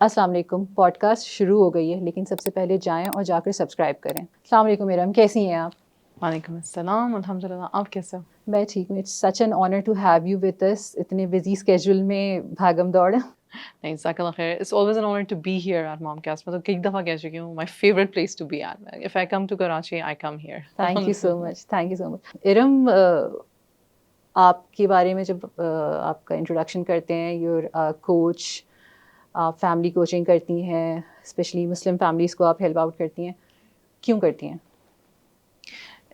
السلام علیکم. Pod cost شروع ہو گئی ہے لیکن سب سے پہلے جائیں اور جا کر سبسکرائب کریں. السلام علیکم ارم, کیسی ہیں آپ؟ وعلیکم السلام, الحمد للہ. آپ کیسے ہو؟ میں ٹھیک ہوں. It's such an honour to have you with us اتنے بزی اسکیجول میں بھاگم دوڑ. نہیں, جزاک اللہ خیر. It's always an honour to be here at Mom Cast. میں تو کئی دفعہ کہہ چکی ہوں, my favourite place to be at. If I come to Karachi I come here. Thank you so much, thank you so much. Iram, آپ کے بارے میں جب آپ کا انٹروڈکشن کرتے ہیں, یور کوچ, آپ فیملی کوچنگ کرتی ہیں, اسپیشلی مسلم فیملیز کو آپ ہیلپ آؤٹ کرتی ہیں, کیوں کرتی ہیں؟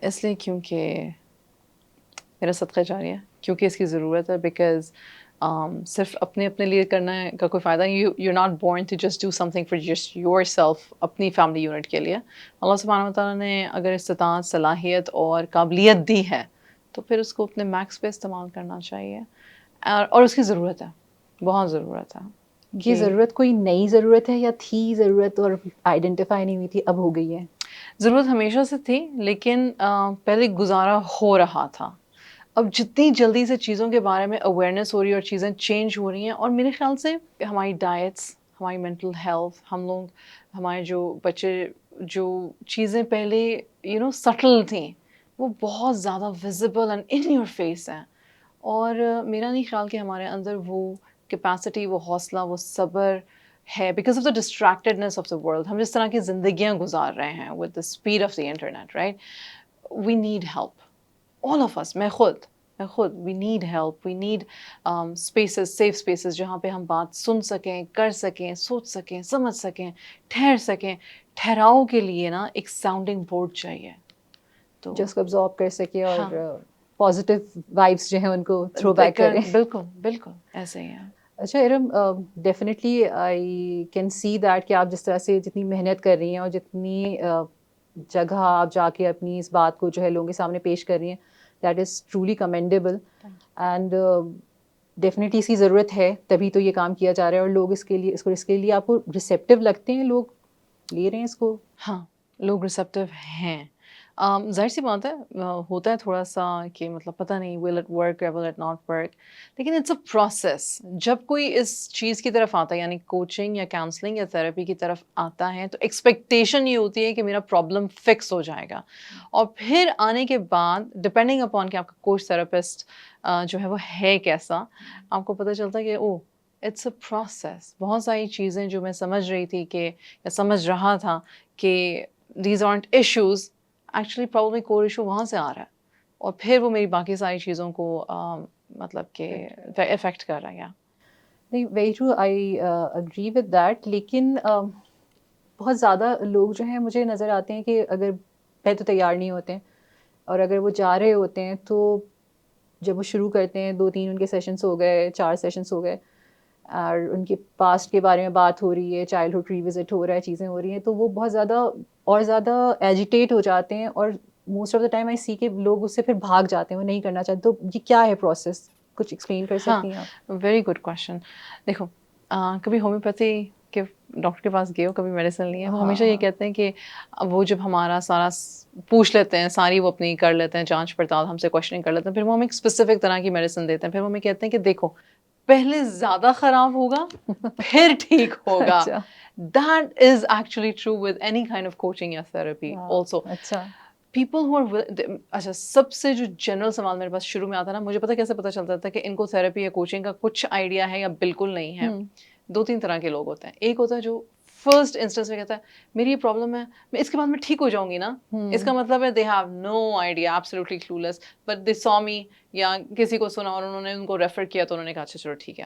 اس لیے کیونکہ میرا صدقہ جاری ہے, کیونکہ اس کی ضرورت ہے. بیکاز صرف اپنے لیے کرنا کا کوئی فائدہ نہیں. You not born to just do something for just yourself, اپنی فیملی یونٹ کے لیے. اللہ سبحانہ وتعالیٰ نے اگر استطاعت, صلاحیت اور قابلیت دی ہے تو پھر اس کو اپنے میکس پہ استعمال کرنا چاہیے. اور اس کی ضرورت ہے, بہت ضرورت ہے. یہ ضرورت کوئی نئی ضرورت ہے یا تھی ضرورت اور آئیڈینٹیفائی نہیں ہوئی تھی, اب ہو گئی ہے؟ ضرورت ہمیشہ سے تھی لیکن پہلے گزارا ہو رہا تھا. اب جتنی جلدی سے چیزوں کے بارے میں اویئرنیس ہو رہی ہے اور چیزیں چینج ہو رہی ہیں, اور میرے خیال سے ہماری ڈائٹس, ہماری مینٹل ہیلتھ, ہم لوگ, ہمارے جو بچے, جو چیزیں پہلے سٹل تھیں وہ بہت زیادہ visible and in your face ہیں. اور میرا نہیں خیال کہ ہمارے اندر وہ کیپیسٹی, وہ حوصلہ, وہ صبر ہے because of the distractedness of the world. ہم جس طرح کی زندگیاں گزار رہے ہیں with the speed of the internet, right. We need help, all of us, میں خود we need help, we need spaces, safe spaces جہاں پہ ہم بات سن سکیں, کر سکیں, سوچ سکیں, سمجھ سکیں, ٹھہر سکیں. ٹھہراؤ کے لیے نا ایک ساؤنڈنگ بورڈ چاہیے تو جو اس کو ابزارب کر سکے اور پازیٹیو وائبس جو ہیں ان کو تھرو بیک کریں. بالکل بالکل ایسے ہی ہے. اچھا Iram, definitely I can see that کہ آپ جس طرح سے جتنی محنت کر رہی ہیں اور جتنی جگہ آپ جا کے اپنی اس بات کو جو ہے لوگوں کے سامنے پیش کر رہی ہیں, that is truly commendable. And definitely اس کی ضرورت ہے, تبھی تو یہ کام کیا جا رہا ہے. اور لوگ اس کے لیے آپ کو ریسیپٹیو لگتے ہیں, لوگ لے رہے ہیں اس کو؟ ہاں, لوگ ریسیپٹیو ہیں. ظاہر سی بات ہے, ہوتا ہے تھوڑا سا کہ مطلب پتہ نہیں ول اٹ ورک یا ول اٹ ناٹ ورک, لیکن اٹس اے پروسیس. جب کوئی اس چیز کی طرف آتا ہے, یعنی کوچنگ یا کاؤنسلنگ یا تھراپی کی طرف آتا ہے, تو ایکسپیکٹیشن یہ ہوتی ہے کہ میرا پرابلم فکس ہو جائے گا. اور پھر آنے کے بعد ڈپینڈنگ اپون کہ آپ کا کوچ تھراپسٹ جو ہے وہ ہے کیسا, آپ کو پتہ چلتا ہے کہ او اٹس اے پروسیس. بہت ساری چیزیں جو میں سمجھ رہی تھی کہ یا سمجھ رہا تھا کہ these aren't issues, actually probably core issue وہاں سے آ رہا ہے, اور پھر وہ میری باقی ساری چیزوں کو مطلب کہ افیکٹ کر رہا ہے. نہیں, very true, I agree with that. لیکن بہت زیادہ لوگ جو ہیں مجھے نظر آتے ہیں کہ اگر پہلے تو تیار نہیں ہوتے ہیں, اور اگر وہ جا رہے ہوتے ہیں تو جب وہ شروع کرتے ہیں 2-3 ان کے سیشنس ہو گئے, 4 سیشنس ہو گئے, اور ان کے پاسٹ کے بارے میں بات ہو رہی ہے, چائلڈہڈ ریوزٹ ہو رہا ہے, چیزیں ہو رہی ہیں, تو وہ بہت زیادہ اور زیادہ ایجیٹیٹ ہو جاتے ہیں. اور most of the time I see کہ لوگ اس سے پھر بھاگ جاتے ہیں, وہ نہیں کرنا چاہتے. تو یہ کیا ہے پروسیس, کچھ ایکسپلین کر سکتی ہیں آپ؟ Very good question. دیکھو, کبھی ہومیوپیتھی کے ڈاکٹر کے پاس گئے ہو, کبھی میڈیسن لی ہے, وہ ہمیشہ یہ کہتے ہیں کہ وہ جب ہمارا سارا پوچھ لیتے ہیں, ساری وہ اپنی کر لیتے ہیں جانچ پڑتال, ہم سے کوشچننگ کر لیتے ہیں, پھر وہ ہمیں ایک اسپیسیفک طرح کی میڈیسن دیتے ہیں. پھر وہ ہمیں کہتے ہیں کہ دیکھو پہلے زیادہ خراب ہوگا پھر ٹھیک ہوگا. That is actually true with any kind of coaching یا therapy also. اچھا, پیپل ہو اچھا, سب سے جو جنرل سوال میرے پاس شروع میں آتا ہے نا, مجھے کیسے پتہ چلتا تھا کہ ان کو تھراپی یا کوچنگ کا کچھ آئیڈیا ہے یا بالکل نہیں ہے. 2-3 طرح کے لوگ ہوتے ہیں. ایک ہوتا ہے جو فرسٹ انسٹنس میں کہتا ہے میری یہ پرابلم ہے, میں اس کے بعد میں ٹھیک ہو جاؤں گی نا. اس کا مطلب ہے they have no idea, absolutely clueless, but they so me, یا کسی کو سنا اور انہوں نے ان کو ریفر کیا تو انہوں نے کہا اچھا چلو ٹھیک ہے,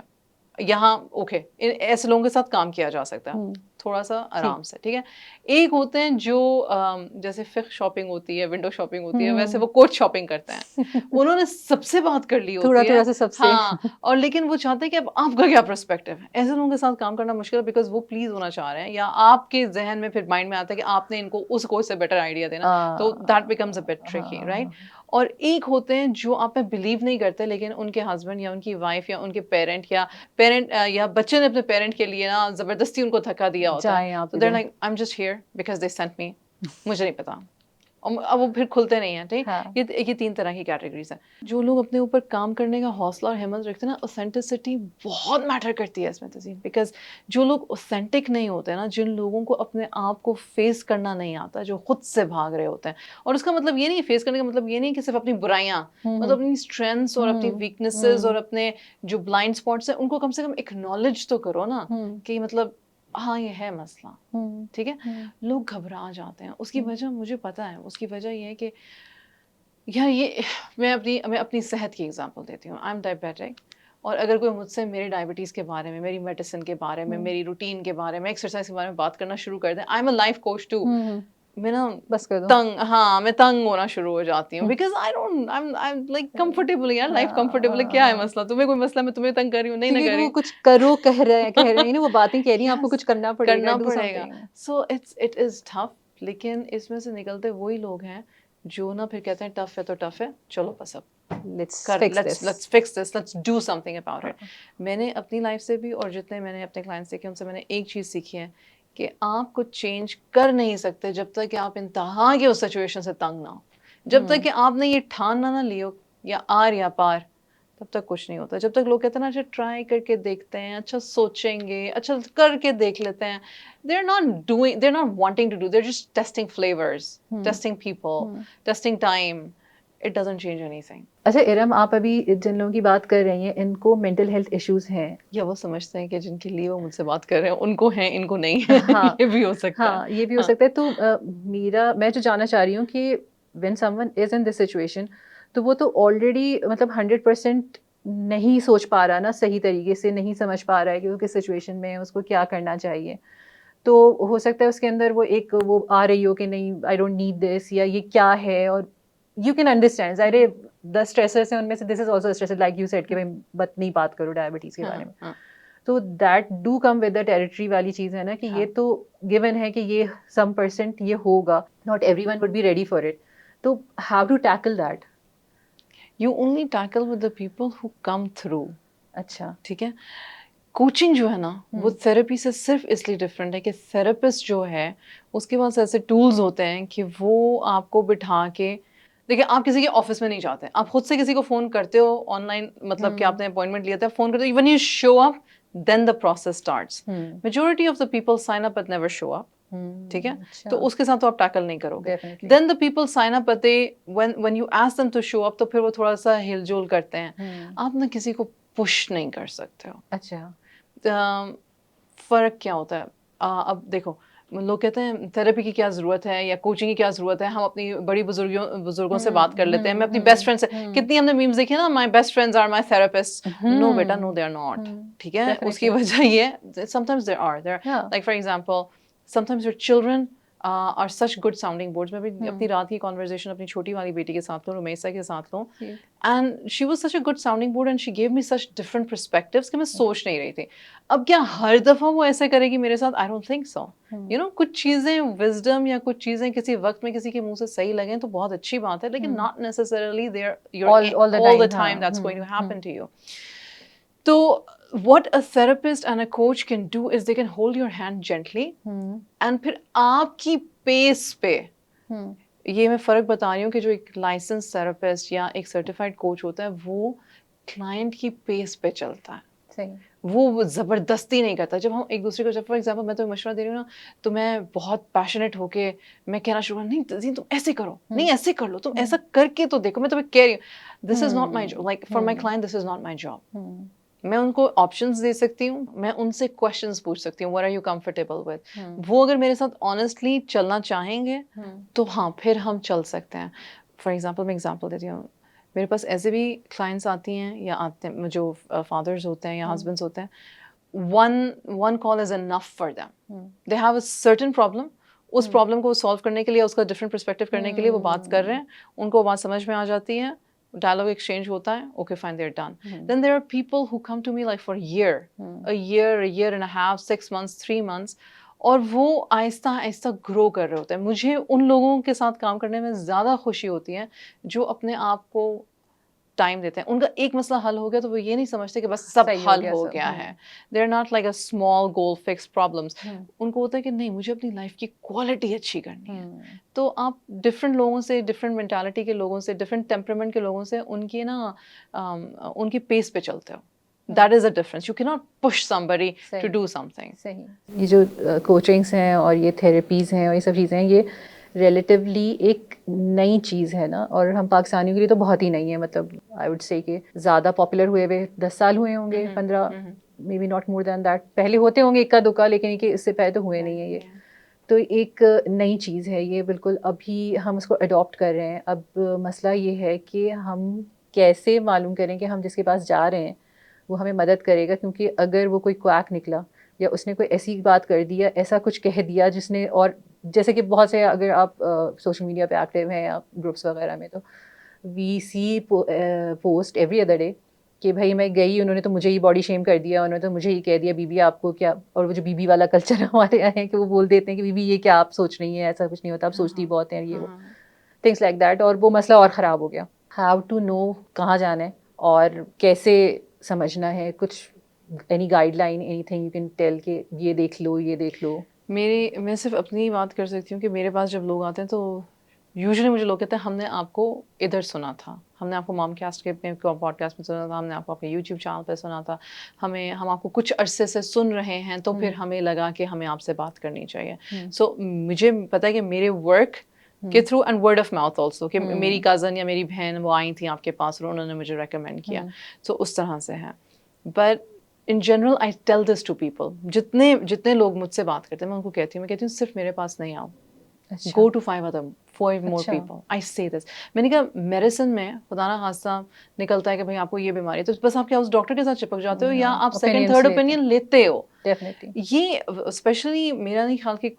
یہاں اوکے, ایسے لوگوں کے ساتھ کام کیا جا سکتا ہے تھوڑا سا آرام سے, ٹھیک ہے. ایک ہوتے ہیں جو جیسے فقہ شاپنگ ہوتی ہے, ونڈو شاپنگ ہوتی ہے, ویسے وہ کوچ شاپنگ کرتے ہیں. انہوں نے سب سے بات کر لی ہوتی ہے, ہاں, اور لیکن وہ چاہتے ہیں کہ اب آپ کا کیا پرسپیکٹو ہے. ایسے لوگوں کے ساتھ کام کرنا مشکل ہے بیکاز وہ پلیز ہونا چاہ رہے ہیں, یا آپ کے ذہن میں پھر مائنڈ میں آتا ہے کہ آپ نے ان کو اس کوچ سے بیٹر آئیڈیا دینا, تو that becomes a bit tricky, right. اور ایک ہوتے ہیں جو آپ پہ بلیو نہیں کرتے, لیکن ان کے ہسبینڈ یا ان کی وائف یا ان کے پیرنٹ یا بچے نے اپنے پیرنٹ کے لیے نا زبردستی ان کو دھکا دیا ہوتا ہے. So they're like, I'm just here because they sent me. مجھے نہیں پتا, اب وہ پھر کھلتے نہیں ہیں. ٹھیک, ہاں. یہ 3 طرح کی کیٹیگریز ہیں. جو لوگ اپنے اوپر کام کرنے کا حوصلہ اور ہمت رکھتے ہیں نا, اوتھینٹسٹی بہت میٹر کرتی ہے اس میں تزین, بیکاز جو لوگ اوتھینٹک نہیں ہوتے نا, جن لوگوں کو اپنے آپ کو فیس کرنا نہیں آتا, جو خود سے بھاگ رہے ہوتے ہیں, اور اس کا مطلب یہ نہیں, فیس کرنے کا مطلب یہ نہیں کہ صرف اپنی برائیاں, مطلب اپنی اسٹرینتھس اور اپنی ویکنیسز اور اپنے جو بلائنڈ اسپاٹس ہیں ان کو کم سے کم ایکنالج تو کرو نا, کہ مطلب ہاں یہ ہے مسئلہ. ٹھیک ہے, لوگ گھبرا جاتے ہیں. اس کی وجہ مجھے پتا ہے, اس کی وجہ یہ ہے کہ یار یہ میں اپنی صحت کی ایگزامپل دیتی ہوں. آئی ایم ڈائبیٹک, اور اگر کوئی مجھ سے میری ڈائبٹیز کے بارے میں, میری میڈیسن کے بارے میں, میری روٹین کے بارے میں, ایکسرسائز کے بارے میں بات کرنا شروع کر دیں, I am a life coach too, میں نا بس کر دو. میں تنگ ہونا شروع ہو جاتی ہوں, بیکاز I'm like comfortable. یار لائف کمفرٹیبل ہے, کیا ہے مسئلہ, تمہیں کوئی مسئلہ, میں تمہیں تنگ کر رہی ہوں, نہیں کیونکہ کر رہی وہ کچھ کرو کہہ رہے ہیں نا, وہ باتیں کہہ رہی ہیں, آپ کو کچھ کرنا پڑے گا. So it is tough. لیکن اس میں سے نکلتے وہی لوگ ہیں جو نا پھر کہتے ہیں ٹف ہے تو ٹف ہے, چلو بس اب let's fix this, let's do something about it. میں نے اپنی لائف سے بھی, اور جتنے میں نے اپنے کلائنٹس دیکھے ان سے میں نے ایک چیز سیکھی ہے کہ آپ کچھ چینج کر نہیں سکتے جب تک کہ آپ انتہا کی اس سچویشن سے تنگ نہ ہو. جب تک کہ آپ نے یہ ٹھاننا نہ لیو یا آر یا پار, تب تک کچھ نہیں ہوتا. جب تک لوگ کہتے ہیں نا اچھا ٹرائی کر کے دیکھتے ہیں, اچھا سوچیں گے, اچھا کر کے دیکھ لیتے ہیں, they're not wanting to do, they're just testing flavors, testing people, testing time. It doesn't change anything. اچھا ارم, آپ ابھی جن لوگوں کی بات کر رہی ہیں ان کو مینٹل ہیلتھ ایشوز ہیں, یا وہ سمجھتے ہیں کہ جن کے لیے وہ مجھ سے بات کر رہے ہیں ان کو ہیں, ان کو نہیں ہے. یہ بھی ہو سکتا ہے. ہاں, یہ بھی ہو سکتا ہے. تو میں جو جاننا چاہ رہی ہوں کہ when someone is in this situation, تو وہ تو آلریڈی مطلب 100% نہیں سوچ پا رہا نا, صحیح طریقے سے نہیں سمجھ پا رہا ہے کہ وہ کس سچویشن میں ہے, اس کو کیا کرنا چاہیے. تو ہو سکتا ہے اس کے اندر وہ آ رہی ہو کہ نہیں, آئی ڈونٹ نیڈ دس, یا یہ کیا ہے, اور یو کین انڈرسٹینڈ. ظاہر ہے دا اسٹریسرس ہیں ان میں سے this is also stressor, like you said کہ بات نہیں بات کرو ڈائبٹیز کے بارے میں. تو that do come with the territory والی چیز ہے نا, کہ یہ تو گیون ہے کہ یہ سم پرسینٹ یہ ہوگا, not everyone would be ready for it. تو how to tackle that? You only tackle with the people who come through. اچھا, ٹھیک ہے. کوچنگ جو ہے نا وہ تھراپی سے صرف اس لیے ڈفرینٹ ہے کہ تھراپسٹ جو ہے اس کے پاس ایسے ٹولز ہوتے ہیں کہ وہ آپ کو بٹھا کے, دیکھیں آپ کسی کے آفس میں نہیں جاتے, آپ خود سے کسی کو فون کرتے ہو آن لائن, مطلب کہ آپ نے اپوائنٹمنٹ لیا تھا, فون کرتے ہو, when you show up then the process starts. Majority of the people sign up but never show up. ٹھیک ہے, تو اس کے ساتھ تو آپ ٹیکل نہیں کرو گے. Then the people sign up but when you ask them to show up تو پھر وہ تھوڑا سا ہل جول کرتے ہیں. آپ نہ کسی کو پش نہیں کر سکتے ہو. اچھا, فرق کیا ہوتا ہے, اب دیکھو لوگ کہتے ہیں تھراپی کی کیا ضرورت ہے یا کوچنگ کی کیا ضرورت ہے, ہم اپنی بڑی بزرگوں سے بات کر لیتے ہیں, میں اپنی بیسٹ فرینڈ سے, کتنی ہم نے میمز دیکھی نا, my best friends are my therapist. No بیٹا, نو دے آر ناٹ. ٹھیک ہے, اس کی وجہ یہ ہے sometimes there are like for example sometimes your children are such good sounding boards. میں بھی اپنی رات کی conversation اپنی چھوٹی والی بیٹی کے ساتھ لوں, رمیسا کے ساتھ لوں, and she was such a good sounding board and she gave me such different perspectives کہ میں سوچ نہیں رہی تھی. اب کیا ہر دفعہ وہ ایسے کرے گی میرے ساتھ؟ I don't think so. You know, کچھ چیزیں wisdom یا کچھ چیزیں کسی وقت میں کسی کے منہ سے صحیح لگیں تو بہت اچھی بات ہے, لیکن not necessarily all the time that's going to happen to you. تو what a therapist and a coach can do is they can hold your hand gently and پھر آپ کی پیس پہ, یہ میں فرق بتا رہی ہوں کہ جو ایک لائسنس تھراپسٹ یا ایک سرٹیفائڈ کوچ ہوتا ہے وہ کلائنٹ کی پیس پہ چلتا ہے. صحیح, وہ زبردستی نہیں کرتا. جب ہم ایک دوسرے کو, جب فار ایگزامپل میں تمہیں مشورہ دے رہی ہوں نا, تو میں بہت پیشنیٹ ہو کے میں کہنا شروع کروں, نہیں تزین تم ایسے کرو, نہیں ایسے کر لو, تم ایسا کر کے تو دیکھو, میں تمہیں کہہ رہی ہوں this is not my job, like for my client this is not my job. میں ان کو آپشنس دے سکتی ہوں, میں ان سے کوشچنس پوچھ سکتی ہوں, what are you comfortable with. وہ اگر میرے ساتھ آنیسٹلی چلنا چاہیں گے تو ہاں پھر ہم چل سکتے ہیں. فار ایگزامپل میں ایگزامپل دیتی ہوں, میرے پاس ایسے بھی کلائنٹس آتی ہیں یا آتے ہیں جو فادرز ہوتے ہیں یا ہسبینڈس ہوتے ہیں, one call is enough for them. They have a certain problem, اس پرابلم کو سالو کرنے کے لیے, اس کا ڈفرینٹ پرسپیکٹو کرنے کے لیے وہ بات کر رہے ہیں, ان کو بات سمجھ میں آ جاتی ہے, ڈائلاگ ایکسچینج ہوتا ہے, okay fine they are done. Then there are people who come to me like for a year and a half, 6 months, 3 months, اور وہ آہستہ آہستہ گرو کر رہے ہوتے ہیں. مجھے ان لوگوں کے ساتھ کام کرنے میں زیادہ خوشی ہوتی ہے جو اپنے آپ کو ٹائم دیتے ہیں. ان کا ایک مسئلہ حل ہو گیا تو وہ یہ نہیں سمجھتے کہ بس سب حل ہو گیا ہے. They are not like a small goal fix problems. ان کو ہوتا ہے کہ نہیں مجھے اپنی لائف کی کوالٹی اچھی کرنی ہے. تو آپ ڈفرینٹ لوگوں سے, ڈفرینٹ مینٹالٹی کے لوگوں سے, ڈفرینٹ ٹیمپرامنٹ کے لوگوں سے ان کی نا ان کی پیس پہ چلتے ہو. That is a difference. You cannot push somebody to do something. صحیح. یہ جو کوچنگس ہیں اور یہ تھیراپیز ہیں اور یہ سب چیزیں ہیں, یہ ریلیٹیولی ایک نئی چیز ہے نا, اور ہم پاکستانیوں کے لیے تو بہت ہی نئی ہے. مطلب آئی وڈ سے کہ زیادہ پاپولر ہوئے 10 سال ہوئے ہوں گے, 15, maybe not more than that. پہلے ہوتے ہوں گے اکا دکا, لیکن اس سے پہلے تو ہوئے نہیں ہیں یہ. تو ایک نئی چیز ہے یہ بالکل, ابھی ہم اس کو اڈاپٹ کر رہے ہیں. اب مسئلہ یہ ہے کہ ہم کیسے معلوم کریں کہ ہم جس کے پاس جا رہے ہیں وہ ہمیں مدد کرے گا, کیونکہ اگر وہ کوئی کویک نکلا یا اس نے کوئی ایسی بات کر دیا, ایسا کچھ کہہ دیا جس نے, اور جیسے کہ بہت سے اگر آپ سوشل میڈیا پہ ایکٹیو ہیں یا گروپس وغیرہ میں, تو وی سی پوسٹ ایوری ادر ڈے کہ بھائی میں گئی, انہوں نے تو مجھے ہی باڈی شیم کر دیا, انہوں نے تو مجھے ہی کہہ دیا بی بی آپ کو کیا. اور وہ جو بی بی والا کلچر ہمارے یہاں ہے کہ وہ بول دیتے ہیں کہ بی بی یہ کیا آپ سوچ رہی ہیں, ایسا کچھ نہیں ہوتا, آپ سوچتی بہت ہیں, یہ وہ تھنگس لائک دیٹ. اور وہ مسئلہ اور خراب ہو گیا. ہاؤ ٹو نو کہاں جانا ہے اور کیسے سمجھنا ہے. کچھ any guide line, any thing you can tell کہ یہ دیکھ لو, یہ دیکھ لو. میں صرف اپنی ہی بات کر سکتی ہوں کہ میرے پاس جب لوگ آتے ہیں تو یوزلی مجھے لوگ کہتے ہیں ہم نے آپ کو ادھر سنا تھا, ہم نے آپ کو مام کاسٹ کے پوڈ کاسٹ میں سنا تھا, ہم نے آپ کو اپنے یوٹیوب چینل پہ سنا تھا, ہم آپ کو کچھ عرصے سے سن رہے ہیں, تو پھر ہمیں لگا کہ ہمیں آپ سے بات کرنی چاہیے. سو مجھے پتا ہے کہ میرے ورک کے through and word of mouth also, کہ میری کزن یا میری بہن وہ آئی تھیں آپ کے پاس اور انہوں نے مجھے ریکمینڈ کیا, سو اس طرح سے ہے. But in general I tell this to people, جتنے لوگ مجھ سے بات کرتے ہیں میں ان کو کہتی ہوں صرف میرے پاس نہیں آؤ, go to 5 more people. I say this. میں نے کہا میڈیسن میں خدا نہ خاصہ نکلتا ہے کہ بھائی آپ کو یہ بیماری ہے, تو بس آپ کیا اس ڈاکٹر کے ساتھ چپک جاتے ہو یا آپ سیکنڈ تھرڈ اوپینین لیتے ہو. یہ اسپیشلی میرا نہیں خیال کہ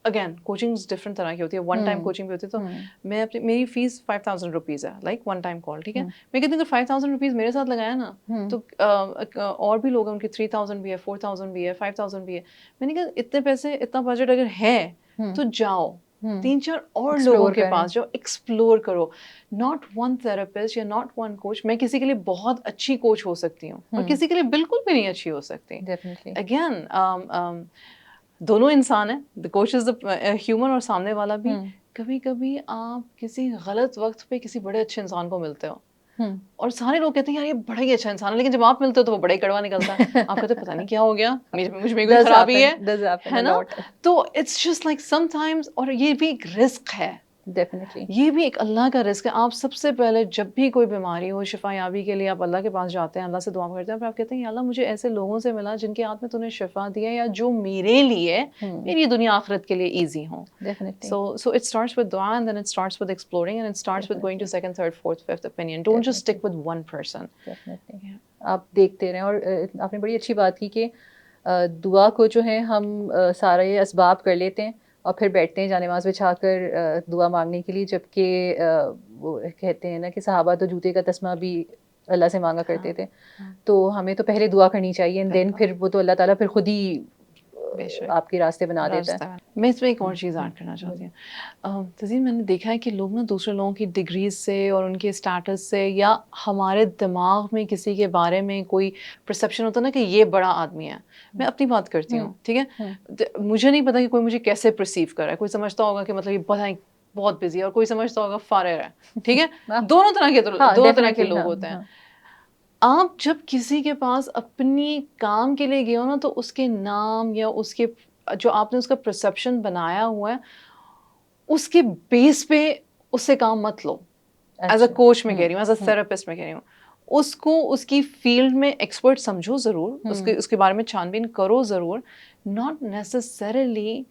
اگین کوچنگ ڈفرنٹ طرح کی ہوتی ہے. ون ٹائم کوچنگ بھی ہوتی ہے, تو میں میری فیس 5,000 روپیز ہے, لائک ون ٹائم کال, ٹھیک ہے. میں کہتی ہوں اگر 5,000 روپیز میرے ساتھ لگایا نا, تو اور بھی لوگ ہیں ان کی 3,000 بھی ہے, 4,000 بھی ہے, 5,000 بھی ہے. میں نے کہا اتنے پیسے, اتنا بجٹ اگر ہے تو جاؤ 3-4 اور لوگوں کے پاس جاؤ, ایکسپلور کرو. ناٹ ون تھراپسٹ یا ناٹ ون کوچ. میں کسی کے لیے بہت اچھی کوچ ہو سکتی ہوں اور کسی کے لیے بالکل بھی نہیں اچھی ہو سکتی. اگین دونوں انسان ہیں, the coach is the human اور سامنے والا بھی. کبھی کبھی آپ کسی غلط وقت پہ کسی بڑے اچھے انسان کو ملتے ہو اور سارے لوگ کہتے ہیں یار یہ بڑا ہی اچھا انسان ہے, لیکن جب آپ ملتے ہو تو وہ بڑا ہی کڑوا نکلتا ہے. آپ کہتے پتہ نہیں کیا ہو گیا, مجھ میں کوئی خرابی ہے نا. تو it's just like sometimes, اور یہ بھی ایک رسک ہے. ڈیفینیٹلی یہ بھی ایک اللہ کا رزق ہے. آپ سب سے پہلے جب بھی کوئی بیماری ہو, شفا یابی کے لیے آپ اللہ کے پاس جاتے ہیں, اللہ سے دعا کرتے ہیں, پھر آپ کہتے ہیں یا اللہ مجھے ایسے لوگوں سے ملا جن کے ہاتھ میں تو نے شفا دیا یا جو میرے لیے میری دنیا آخرت کے لیے ایزی ہوں. So it starts with dua and then it starts with exploring and it starts with going to second, third, fourth, fifth opinion. Don't just stick with one person. آپ دیکھتے رہیں. اور آپ نے بڑی اچھی بات کی کہ دعا کو جو ہے ہم سارے اسباب کر لیتے ہیں اور پھر بیٹھتے ہیں جانماز بچھا کر دعا مانگنے کے لیے, جبکہ وہ کہتے ہیں نا کہ صحابہ تو جوتے کا تسمہ بھی اللہ سے مانگا کرتے تھے. تو ہمیں تو پہلے دعا کرنی چاہیے, دین پھر وہ تو اللہ تعالیٰ پھر خود ہی آپ کے راستے بنا دیتا ہے. میں اس میں ایک اور چیز ایڈ کرنا چاہتی ہوں. تزین, میں نے دیکھا ہے کہ لوگ نا دوسرے لوگوں کی ڈگریز سے اور ان کے اسٹیٹس سے یا ہمارے دماغ میں کسی کے بارے میں کوئی پرسیپشن ہوتا ہے نا کہ یہ بڑا آدمی ہے. میں اپنی بات کرتی ہوں, ٹھیک ہے, مجھے نہیں پتا کہ کوئی مجھے کیسے پرسیو کر رہا ہے. کوئی سمجھتا ہوگا کہ مطلب یہ بہت بزی ہے, اور کوئی سمجھتا ہوگا فارغ ہے, ٹھیک ہے. دونوں طرح کے لوگ ہوتے ہیں. آپ جب کسی کے پاس اپنی کام کے لیے گئے ہو نا, تو اس کے نام یا اس کے جو آپ نے اس کا پرسیپشن بنایا ہوا ہے اس کے بیس پہ اس سے کام مت لو. ایز اے کوچ میں کہہ رہی ہوں, ایز اے تھراپسٹ میں کہہ رہی ہوں, اس کو اس کی فیلڈ میں ایکسپرٹ سمجھو ضرور, اس کے بارے میں چھان بین کرو ضرور. ناٹ نیسسریلی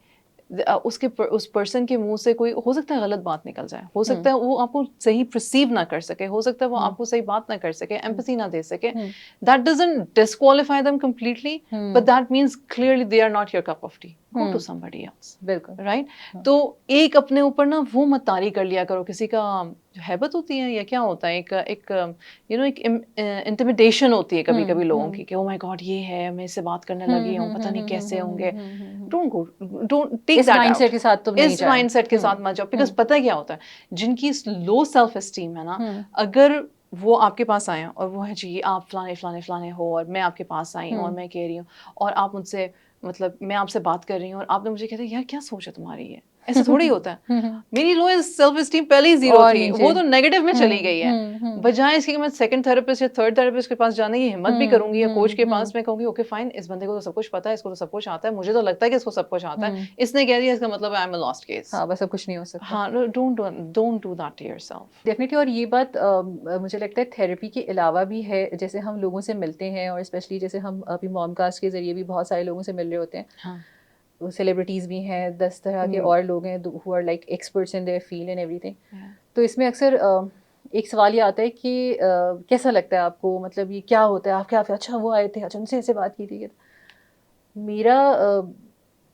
اس پرسن کے منہ سے کوئی, ہو سکتا ہے غلط بات نکل جائے, ہو سکتا ہے وہ آپ کو صحیح پرسیو نہ کر سکے, ہو سکتا ہے وہ آپ کو صحیح بات نہ کر سکے, ایمپیتھی نہ دے سکے. That doesn't disqualify them completely, but that means clearly they are not your cup of tea. Go to somebody else. بالکل رائٹ. تو ایک اپنے اوپر نا وہ مت طاری کر لیا کرو. کسی کا ہیبت ہوتی ہے یا کیا ہوتا ہے, ایک انٹیمیڈیشن ہوتی ہے کبھی کبھی لوگوں کی کہ او مائی گاڈ یہ ہے, میں اس سے بات کرنے لگی ہوں, پتہ نہیں کیسے ہوں گے. Don't take that out. اس مائنڈ سیٹ کے ساتھ مت جاؤ, بیکاز پتہ کیا ہوتا ہے, جن کی لو سیلف اسٹیم ہے نا, اگر وہ آپ کے پاس آئے ہیں اور وہ ہے جی آپ فلانے فلانے فلانے ہو اور میں آپ کے پاس آئی ہوں اور میں کہہ رہی ہوں اور آپ مجھ سے مطلب میں آپ سے بات کر رہی ہوں اور آپ نے مجھے کہتے ہیں یار کیا سوچ ہے تمہاری ہے، ایسے تھوڑی ہوتا ہے. میری لو سیلف اسٹیم پہلے ہی زیرو اور تھی، وہ تو نیگیٹو میں چلی گئی ہے. بجائے اس کی کہ میں سیکنڈ تھراپسٹ یا تھرڈ تھراپسٹ کے پاس جانے کی ہمت بھی کروں گی یا کوچ کے پاس میں کہوں گی اوکے فائن اس بندے کو تو سب کچھ پتا ہے، اس کو تو سب کچھ آتا ہے، مجھے تو لگتا ہے کہ اس کو سب کچھ آتا ہے، اس نے کہہ دیا اس کا مطلب I am a lost case. ہاں بس اب کچھ نہیں ہو سکتا. ہاں don't do that to yourself. Definitely. اور یہ بات مجھے لگتا ہے تھیراپی کے علاوہ بھی ہے، جیسے ہم لوگوں سے ملتے ہیں اور اسپیشلی جیسے ہم ابھی موم کاسٹ کے ذریعے بھی بہت سارے لوگوں سے مل رہے ہوتے ہیں. ہاں سیلیبریٹیز بھی ہیں، 10 طرح کے اور لوگ ہیں who are like experts in their field and everything. تو اس میں اکثر ایک سوال یہ آتا ہے کہ کیسا لگتا ہے آپ کو، مطلب یہ کیا ہوتا ہے، آپ کیا اچھا وہ آئے تھے، اچھا ان سے ایسے بات کی تھی. میرا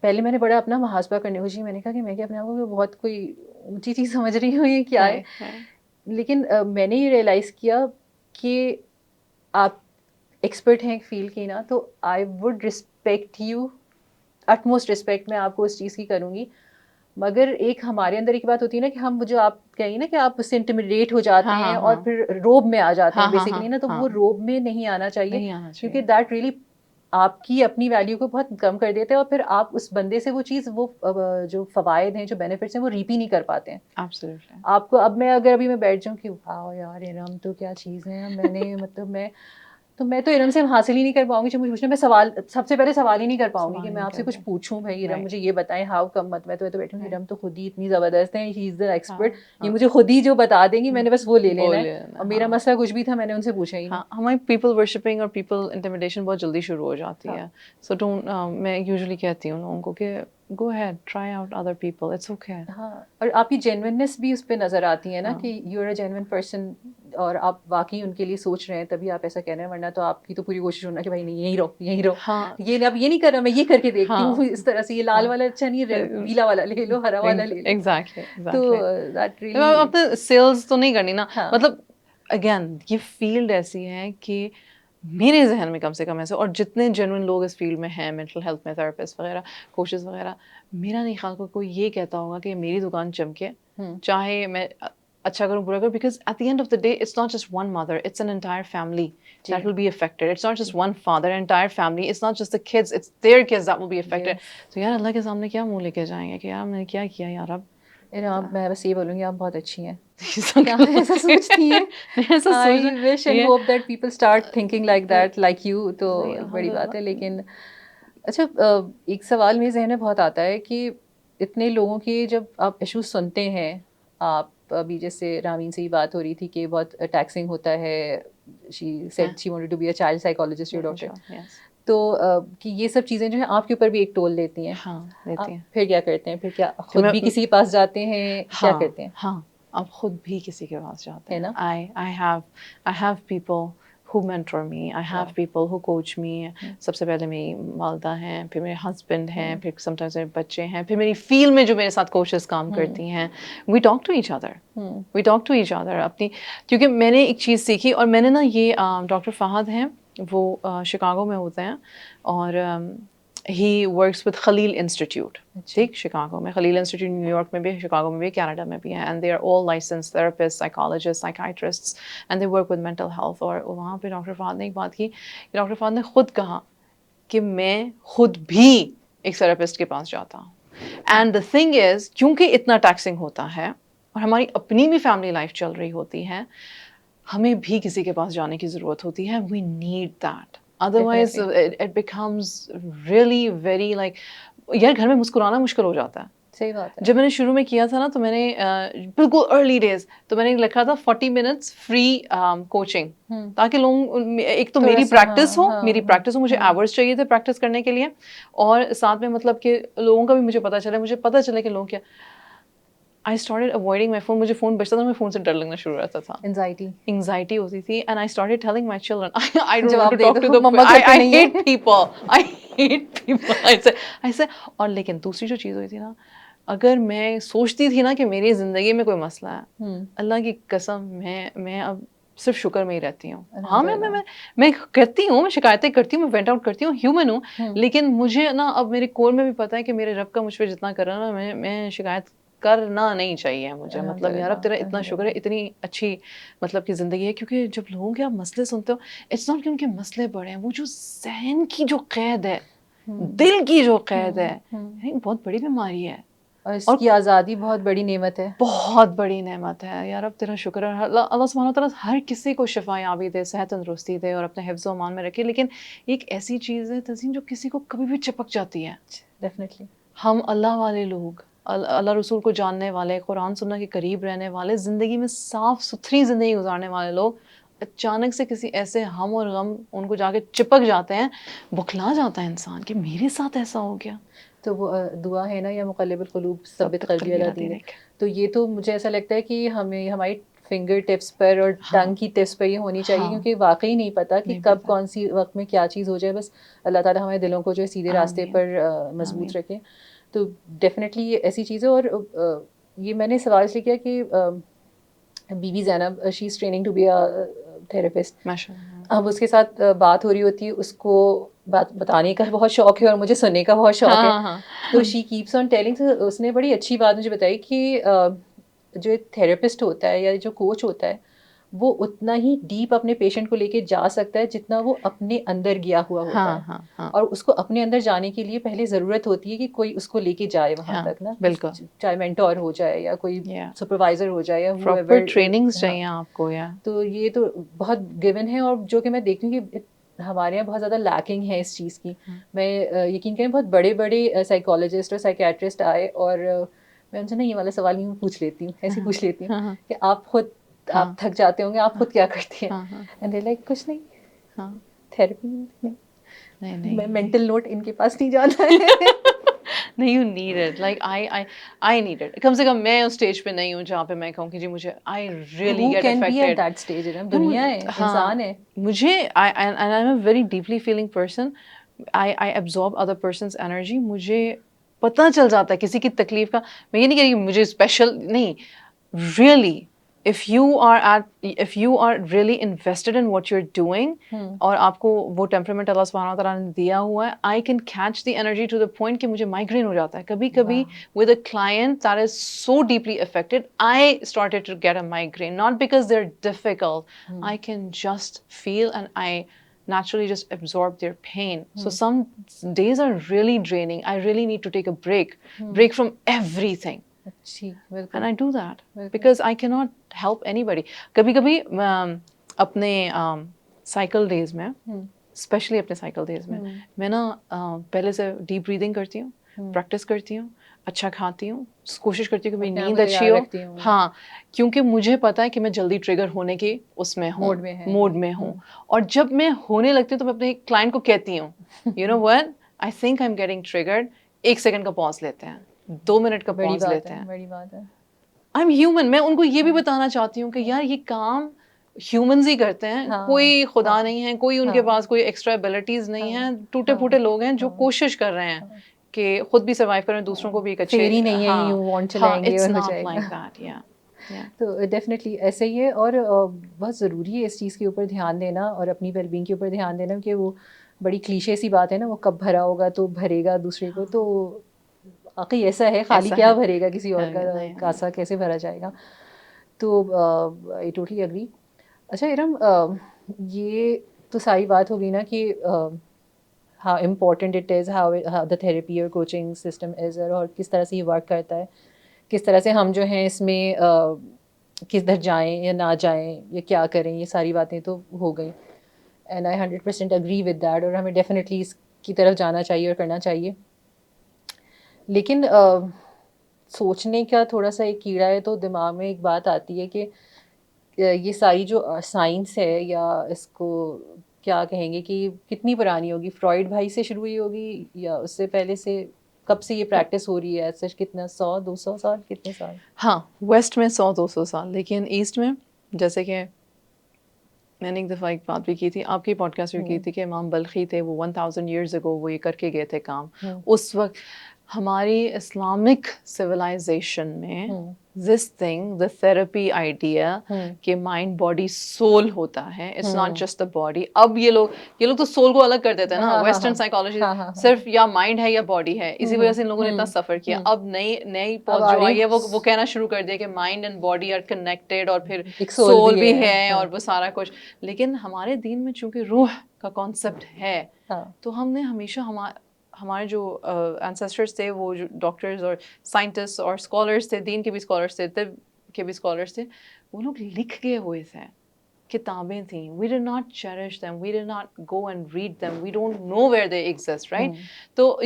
پہلے میں نے بڑا اپنا محاسبہ کرنے کو میں نے کہا کہ میں کہ اپنے آپ کو بہت کوئی اونچی چیز سمجھ رہی ہوں یہ کیا ہے. لیکن میں نے یہ ریئلائز کیا کہ آپ ایکسپرٹ ہیں ایک فیلڈ کی نا، تو I would respect you, utmost respect میں آپ کو اس چیز کی کروں گی. مگر ایک ہمارے اندر ایک بات ہوتی ہے نا کہ ہم جو آپ کہیں نا کہ آپ اس سے انٹیمیڈیٹ ہو جاتے ہیں اور پھر روب میں آ جاتے ہیں بیسیکلی نا، تو وہ روب میں نہیں آنا چاہیے کیونکہ دیٹ ریئلی آپ کی اپنی ویلیو کو بہت کم کر دیتے ہیں اور پھر آپ اس بندے سے وہ چیز، وہ جو فوائد ہیں جو بینیفٹس ہیں وہ ریپ ہی نہیں کر پاتے ہیں. آپ کو اب میں اگر ابھی میں بیٹھ جاؤں کہ واو یار ارم تو کیا چیز ہے، میں نے مطلب میں تو ارم سے حاصل ہی نہیں کر پاؤں گی جو مجھے پوچھنا. میں سوال سب سے پہلے سوال ہی نہیں کر پاؤں گی کہ میں آپ سے کچھ پوچھوں بھائی ارم مجھے یہ بتائیں ہاؤ کم. مت میں تو بیٹھوں ارم تو خود ہی اتنی زبردست ہے، ہی از دا ایکسپرٹ، یہ مجھے خود ہی جو بتا دیں گی میں نے بس وہ لے لینا ہے، اور میرا مسئلہ کچھ بھی تھا میں نے ان سے پوچھا ہی نہیں. ہماری پیپل ورشپنگ اور پیپل انٹیمیڈیشن بہت جلدی شروع ہو جاتی ہے. سو ڈونٹ، میں یوزلی کہتی ہوں لوگوں کو کہ go head try out other people, it's okay. ہاں، اور آپ کی جینونیس بھی اس پہ نظر آتی ہے نا کہ you are a genuine person اور آپ واقعی ان کے لیے سوچ رہے ہیں تبھی آپ ایسا کہہ رہے ہیں، ورنہ تو آپ کی تو پوری کوشش ہونا کہ بھائی نہیں یہیں رہو یہیں رہو، یہ اب یہ نہیں کر رہا میں یہ کر کے دیکھتی ہوں اس طرح سے، یہ لال والا اچھا نہیں ہے پیلا والا لے لو، ہرا والا لے لو. ایگزیکٹلی. تو دیٹ ریئلی اپنے سیلز تو نہیں کرنی نا، مطلب اگین یہ فیلڈ ایسی ہے کہ میرے ذہن میں کم سے کم ایسے، اور جتنے جینوئن لوگ اس فیلڈ میں ہیں مینٹل ہیلتھ میں، تھراپسٹ وغیرہ کوچز وغیرہ، میرا نہیں خیال کوئی یہ کہتا ہوگا کہ میری دکان چمکے چاہے میں اچھا کروں برا کروں، because at the end of the day it's not just one mother, it's an entire family that will be affected. It's not just one father, an entire family. It's not just the kids, it's their kids that will be affected. تو یار اللہ کے سامنے کیا منہ لے کے جائیں گے کہ یار میں نے کیا کیا یار. اب میں بس یہ بولوں گی آپ بہت اچھی ہیں، ایسا سوچتی ہیں. I wish and hope that people start thinking like that, like you. تو بڑی بات ہے. لیکن اچھا ایک سوال میرے ذہن میں بہت آتا ہے کہ اتنے لوگوں کے جب آپ ایشوز سنتے ہیں، آپ ابھی جیسے رامین سے ہی بات ہو رہی تھی کہ بہت ٹیکسنگ ہوتا ہے، she said she wanted to be a child psychologist or doctor. تو کہ یہ سب چیزیں جو ہیں آپ کے اوپر بھی ایک ٹول لیتی ہیں. پھر کیا کرتے ہیں؟ پھر کیا خود بھی کسی کے پاس جاتے ہیں؟ کیا کرتے ہیں؟ ہاں اب خود بھی کسی کے پاس جاتے ہیں نا. I have people who mentor me, I have people who coach me. سب سے پہلے میری والدہ ہیں، پھر میرے ہسبینڈ ہیں، پھر sometimes میرے بچے ہیں، پھر میری فیلڈ میں جو میرے ساتھ کوچز کام کرتی ہیں. we talk to each other اپنی، کیونکہ میں نے ایک چیز سیکھی، اور میں نے نا یہ ڈاکٹر فہد ہیں وہ شکاگو میں ہوتے ہیں، اور he works with Khalil institute, ٹھیک، شکاگو میں. خلیل انسٹیٹیوٹ نیو یارک میں بھی ہے، شکاگو میں بھی ہے، کینیڈا میں بھی ہے. And they are all license therapist, psychologist, psychiatrist, and they work with mental health. اور وہاں پہ ڈاکٹر فہد نے ایک بات کی کہ ڈاکٹر فہد نے خود کہا کہ میں خود بھی ایک تھراپسٹ کے پاس جاتا ہوں. اینڈ دا تھنگ از کیونکہ اتنا ٹیکسنگ ہوتا ہے اور ہماری اپنی بھی فیملی لائف چل رہی ہوتی ہے، ہمیں بھی کسی کے پاس جانے کی ضرورت ہوتی ہے. We need that. Otherwise it becomes really very like یار گھر میں مسکرانا مشکل ہو جاتا ہے. صحیح بات ہے. جب میں نے شروع میں کیا تھا نا تو میں نے بالکل ارلی ڈیز تو میں نے لکھا تھا 40 minutes فری کوچنگ، تاکہ لوگ ایک تو میری پریکٹس ہو، مجھے آورس چاہیے تھے پریکٹس کرنے کے لیے، اور ساتھ میں مطلب کہ لوگوں کا بھی مجھے پتا چلے کہ لوگ کیا. I started avoiding my phone. مجھے فون بچتا تھا، میں فون سے ڈر لگنا شروع رہتا تھا، انگزائٹی ہوتی تھی. And I started telling my children, I don't want to talk to them. I hate people. I hate people. I say, اور لیکن دوسری جو چیز ہوئی تھی نا، اگر میں سوچتی تھی نا کہ میری زندگی میں کوئی مسئلہ ہے، اللہ کی قسم میں اب صرف شکر میں ہی رہتی ہوں. ہاں میں کرتی ہوں، میں شکایتیں کرتی ہوں، میں وینٹ آؤٹ کرتی ہوں، ہیومن ہوں، لیکن مجھے نا اب میرے کور میں بھی پتا ہے کہ میرے رب کا مجھ پہ جتنا کر رہا ہے نا، میں شکایت کرنا نہیں چاہیے مجھے. مطلب یار اب تیرا اتنا شکر ہے, اتنی اچھی مطلب کی زندگی ہے. کیونکہ جب لوگوں کے آپ مسئلے سنتے ہو, اٹس ناٹ کہ ان کے مسئلے بڑے ہیں, وہ جو ذہن کی جو قید ہے, دل کی جو قید ہے, بہت بڑی بیماری ہے. اور اس کی آزادی بہت بڑی نعمت ہے, بہت بڑی نعمت ہے. یار اب تیرا شکر ہے, اللہ سبحانہ و تعالیٰ ہر کسی کو شفا یابی دے, صحت تندرستی دے اور اپنے حفظ و امان میں رکھے. لیکن ایک ایسی چیز ہے تزین جو کسی کو کبھی بھی چپک جاتی ہے. ڈیفینیٹلی ہم اللہ والے لوگ, اللہ رسول کو جاننے والے, قرآن سننا کے قریب رہنے والے, زندگی میں صاف ستھری زندگی گزارنے والے لوگ اچانک سے کسی ایسے ہم اور غم ان کو جا کے چپک جاتے ہیں, بکھلا جاتا ہے انسان کہ میرے ساتھ ایسا ہو گیا. تو وہ دعا ہے نا, یا مقلب القلوب ثبت قلبی علی دینک, تو یہ تو مجھے ایسا لگتا ہے کہ ہمیں ہماری فنگر ٹپس پر اور ٹنگ کی ٹپس پر یہ ہونی چاہیے, کیونکہ واقعی نہیں پتا کہ کب کون سی وقت میں کیا چیز ہو جائے. بس اللہ تعالیٰ ہمارے دلوں کو جو ہے سیدھے راستے پر مضبوط رکھے. تو ڈیفینیٹلی یہ ایسی چیزیں. اور یہ میں نے سوال اس لیے کیا کہ بی بی Zainab she is training to be a therapist. اب اس کے ساتھ بات ہو رہی ہوتی ہے, اس کو بات بتانے کا بہت شوق ہے اور مجھے سننے کا بہت شوق ہے. تو شی کیپس آن ٹیلنگ, اس نے بڑی اچھی بات مجھے بتائی کہ جو ایک تھراپسٹ ہوتا ہے یا جو کوچ ہوتا ہے وہ اتنا ہی ڈیپ اپنے پیشنٹ کو لے کے جا سکتا ہے جتنا وہ اپنے اندر گیا ہوا ہوتا ہے. اور اس کو اپنے اندر جانے کے لیے پہلے ضرورت ہوتی ہے کہ کوئی اس کو لے کے جائے وہاں تک نا, چاہے مینٹور ہو جائے یا کوئی سپروائزر ہو جائے یا پراپر ٹریننگز چاہیے آپ کو. تو یہ تو بہت گیون ہے, اور جو کہ میں دیکھتی ہوں کہ ہمارے یہاں بہت زیادہ لیکنگ ہے اس چیز کی. میں یقین کریں بہت بڑے بڑے سائیکالوجسٹ اور سائیکیٹرسٹ آئے اور میں ان سے نا یہ والا سوال نہیں پوچھ لیتی ہوں, ایسے پوچھ لیتی ہوں کہ آپ خود آپ تھک جاتے ہوں گے, آپ خود کیا کرتی ہیں؟ اینڈ دے لائک کچھ نہیں, تھیراپی نہیں, میں مینٹل نوٹ ان کے پاس نہیں جانا ہے. نہیں, you need it, like I need it. کم سے کم میں اس اسٹیج پہ نہیں ہوں جہاں پہ میں کہوں کہ جی مجھے I really get affected. That stage دنیا ہے, انسان ہے. مجھے I am a very deeply feeling person. I absorb other persons energy. مجھے پتہ چل جاتا ہے کسی کی تکلیف کا. میں یہ نہیں کہہ رہی کہ مجھے اسپیشل نہیں, really if you are really invested in what you're doing اور آپ کو وہ ٹیمپرامنٹ اللہ سبحانہ و تعالیٰ نے دیا ہوا ہے, I can catch the energy to the point کہ مجھے مائگرین ہو جاتا ہے کبھی کبھی with a client that is so deeply affected. I started to get a migraine, not because they're difficult. I can just feel and I naturally just absorb their pain. So some days are really draining. I really need to take a break from everything. And I do that because I cannot help anybody. کبھی کبھی اپنے cycle days میں, especially اپنے cycle days میں نا پہلے سے deep breathing کرتی ہوں, پریکٹس کرتی ہوں, اچھا کھاتی ہوں, کوشش کرتی ہوں کہ میری نیند اچھی ہو. ہاں, کیونکہ مجھے پتا ہے کہ میں جلدی ٹریگر ہونے کے اس میں ہوں, موڈ میں ہوں. اور جب میں ہونے لگتی ہوں تو میں اپنے کلائنٹ کو کہتی ہوں, you know what, I think I'm getting triggered. 1 second کا پاز لیتے ہیں, 2 منٹ کا پاز لیتے ہیں. بڑی بات ہے. I'm human. میں ان کو یہ بھی بتانا چاہتی ہوں کہ یار یہ کام ہیومنز ہی کرتے ہیں, کوئی خدا نہیں ہے, کوئی ان کے پاس کوئی ایکسٹرا ایبلٹیز نہیں ہیں. ٹوٹے پھوٹے لوگ ہیں جو کوشش کر رہے ہیں کہ خود بھی سروائیو کریں, دوسروں کو بھی ایک اچھے نہیں ہے یوں وانٹ چلائیں گے it's اور ہو not جائے like گا. that. تو ڈیفینیٹلی ایسے ہی ہے. اور بہت ضروری ہے اس چیز کے اوپر دھیان دینا اور اپنی ویل بینگ کے اوپر دھیان دینا, کہ وہ بڑی کلیشے سی بات ہے نا, وہ کب بھرا ہوگا تو بھرے گا دوسرے کو. تو واقعی ایسا ہے, خالی کیا بھرے گا, کسی اور کا کاسا کیسے بھرا جائے گا. تو آئی ٹوٹلی اگری. اچھا ارم, یہ تو ساری بات ہوگی نا کہ how important it is, how the therapy اور کوچنگ سسٹم از, اور کس طرح سے یہ ورک کرتا ہے, کس طرح سے ہم جو ہیں اس میں کدھر جائیں یا نہ جائیں یا کیا کریں, یہ ساری باتیں تو ہو گئیں. And I 100% agree with that, اور ہمیں ڈیفینیٹلی اس کی طرف جانا چاہیے اور کرنا چاہیے. لیکن سوچنے کا تھوڑا سا ایک کیڑا ہے, تو دماغ میں ایک بات آتی ہے کہ یہ ساری جو سائنس ہے, یا اس کو کیا کہیں گے کہ کتنی پرانی ہوگی, فرائڈ بھائی سے شروع ہوئی ہوگی یا اس سے پہلے سے, کب سے یہ پریکٹس ہو رہی ہے, ایسا کتنا 100-200 سال, کتنے سال؟ ہاں, ویسٹ میں 100-200 سال, لیکن ایسٹ میں جیسے کہ میں نے ایک دفعہ ایک بات بھی کی تھی, آپ کی پوڈ کاسٹ بھی کی تھی کہ امام بلخی تھے, وہ 1000 years ago وہ یہ کر کے گئے تھے کام. اس وقت ہماری اسلامک سویلائزیشن میں this thing, the therapy idea کہ مائنڈ باڈی سول ہوتا ہے, it's not just the body. اب یہ لوگ تو سول کو الگ کر دیتے ہیں نا, ویسٹرن سائیکالوجی صرف یا مائنڈ ہے یا باڈی ہے, اسی وجہ سے ان لوگوں نے اتنا سفر کیا. اب نئی پوز جو آئی ہے وہ کہنا شروع کر دیا کہ mind and body are connected, اور پھر سول بھی ہے اور وہ سارا کچھ. لیکن ہمارے دین میں چونکہ روح کا کانسیپٹ ہے, تو ہم نے ہمیشہ ہمارے جو اینسیسٹرس تھے, وہ جو ڈاکٹرز اور سائنٹسٹ اور اسکالرس تھے, دین کے بھی اسکالرس تھے, طب کے بھی اسکالرس تھے, وہ لوگ لکھ گئے ہوئے تھے, کتابیں تھیں. We did not cherish them, we did not go and read them, we don't know where they exist, right. تو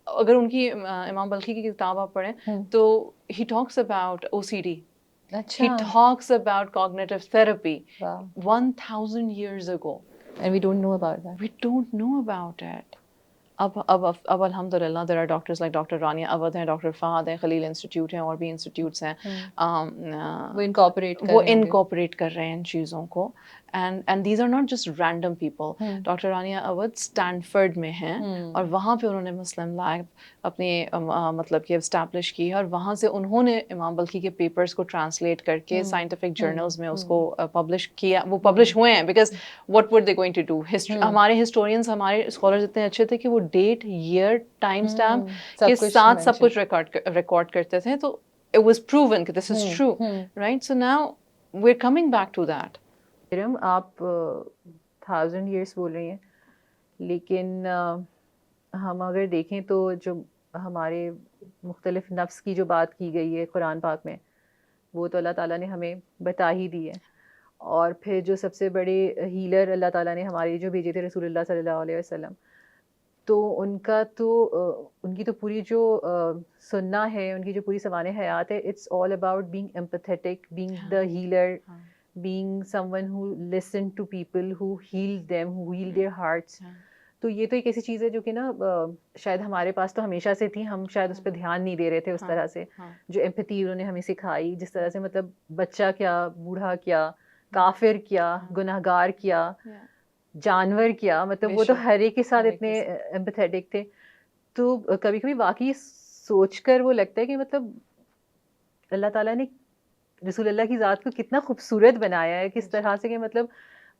اگر ان کی امام بلخی کی کتاب آپ پڑھیں تو he talks about OCD, he talks about cognitive therapy 1000 years ago, and we don't know about that. we don't know about it. اب الحمدللہ there are doctors like doctor Rania Awad ہیں, ڈاکٹر فہد ہیں, خلیل انسٹیٹیوٹ ہیں, اور بھی institutes ہیں, وہ incorporate کر رہے ہیں ان چیزوں کو. And these are not just random people. Doctor Rania Awad Stanford میں ہیں, اور وہاں پہ انہوں نے مسلم لائف اپنی مطلب کہ اسٹیبلش کی, اور وہاں سے انہوں نے امام بلخی کے پیپرس کو ٹرانسلیٹ کر کے سائنٹیفک جرنلز میں اس کو پبلش کیا. وہ پبلش ہوئے ہیں because what were they going to do. ہمارے ہسٹورینس, ہمارے اسکالرز اتنے اچھے تھے کہ وہ ڈیٹ, ایئر, ٹائم اسٹیمپ کے ساتھ سب کچھ ریکارڈ کرتے تھے. تو it was proven کہ this is true, right? So now we're coming back to that. آپ 1000 years بول رہی ہیں, لیکن ہم اگر دیکھیں تو جو ہمارے مختلف نفس کی جو بات کی گئی ہے قرآن پاک میں, وہ تو اللہ تعالیٰ نے ہمیں بتا ہی دی ہے. اور پھر جو سب سے بڑے ہیلر اللہ تعالیٰ نے ہمارے جو بھیجے تھے رسول اللہ صلی اللہ علیہ وسلم, تو ان کی تو پوری جو سننا ہے, ان کی جو پوری سوانح حیات ہے, it's all about being empathetic, being the healer, being someone who listened to people, who healed them, who healed their hearts. تو یہ تو ایک ایسی چیز ہے جو کہ نا شاید ہمارے پاس تو ہمیشہ سے تھی, ہم شاید اس پہ دھیان نہیں دے رہے تھے اس طرح سے. جو ایمپیتھی انہوں نے ہمیں سکھائی, جس طرح سے مطلب بچہ کیا, بوڑھا کیا, کافر کیا, گنہگار کیا, جانور کیا, مطلب وہ تو ہر ایک کے ساتھ اتنے ایمپیتھیٹک تھے. تو کبھی کبھی واقعی سوچ کر وہ لگتا ہے کہ مطلب اللہ تعالیٰ نے رسول اللہ کی ذات کو کتنا خوبصورت بنایا ہے, کس طرح سے کہ مطلب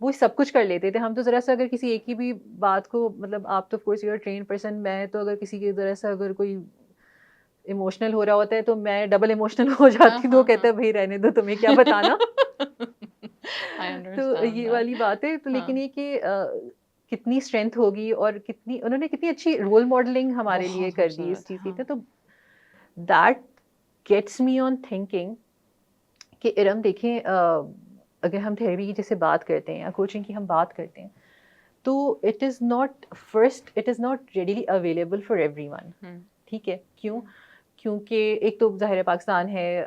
وہ سب کچھ کر لیتے تھے. ہم تو ذرا سا اگر کسی ایک کی بھی بات کو, مطلب آپ تو of course you are train person, میں تو اگر کسی کے ذرا سا اگر کوئی ایموشنل ہو رہا ہوتا ہے تو میں ڈبل ایموشنل ہو جاتی ہوں. تو وہ کہتا ہے بھائی رہنے دو, تمہیں کیا بتانا. تو یہ والی بات ہے. تو لیکن یہ کہ کتنی اسٹرینتھ ہوگی, اور کتنی انہوں نے کتنی اچھی رول ماڈلنگ ہمارے لیے کر دی اس چیز کی. تو that gets me on thinking کہ ارم دیکھیں, اگر ہم تھیریپی کی جیسے بات کرتے ہیں یا کوچنگ کی ہم بات کرتے ہیں, تو it is not readily available for every one. ٹھیک ہے, کیونکہ ایک تو ظاہر پاکستان ہے,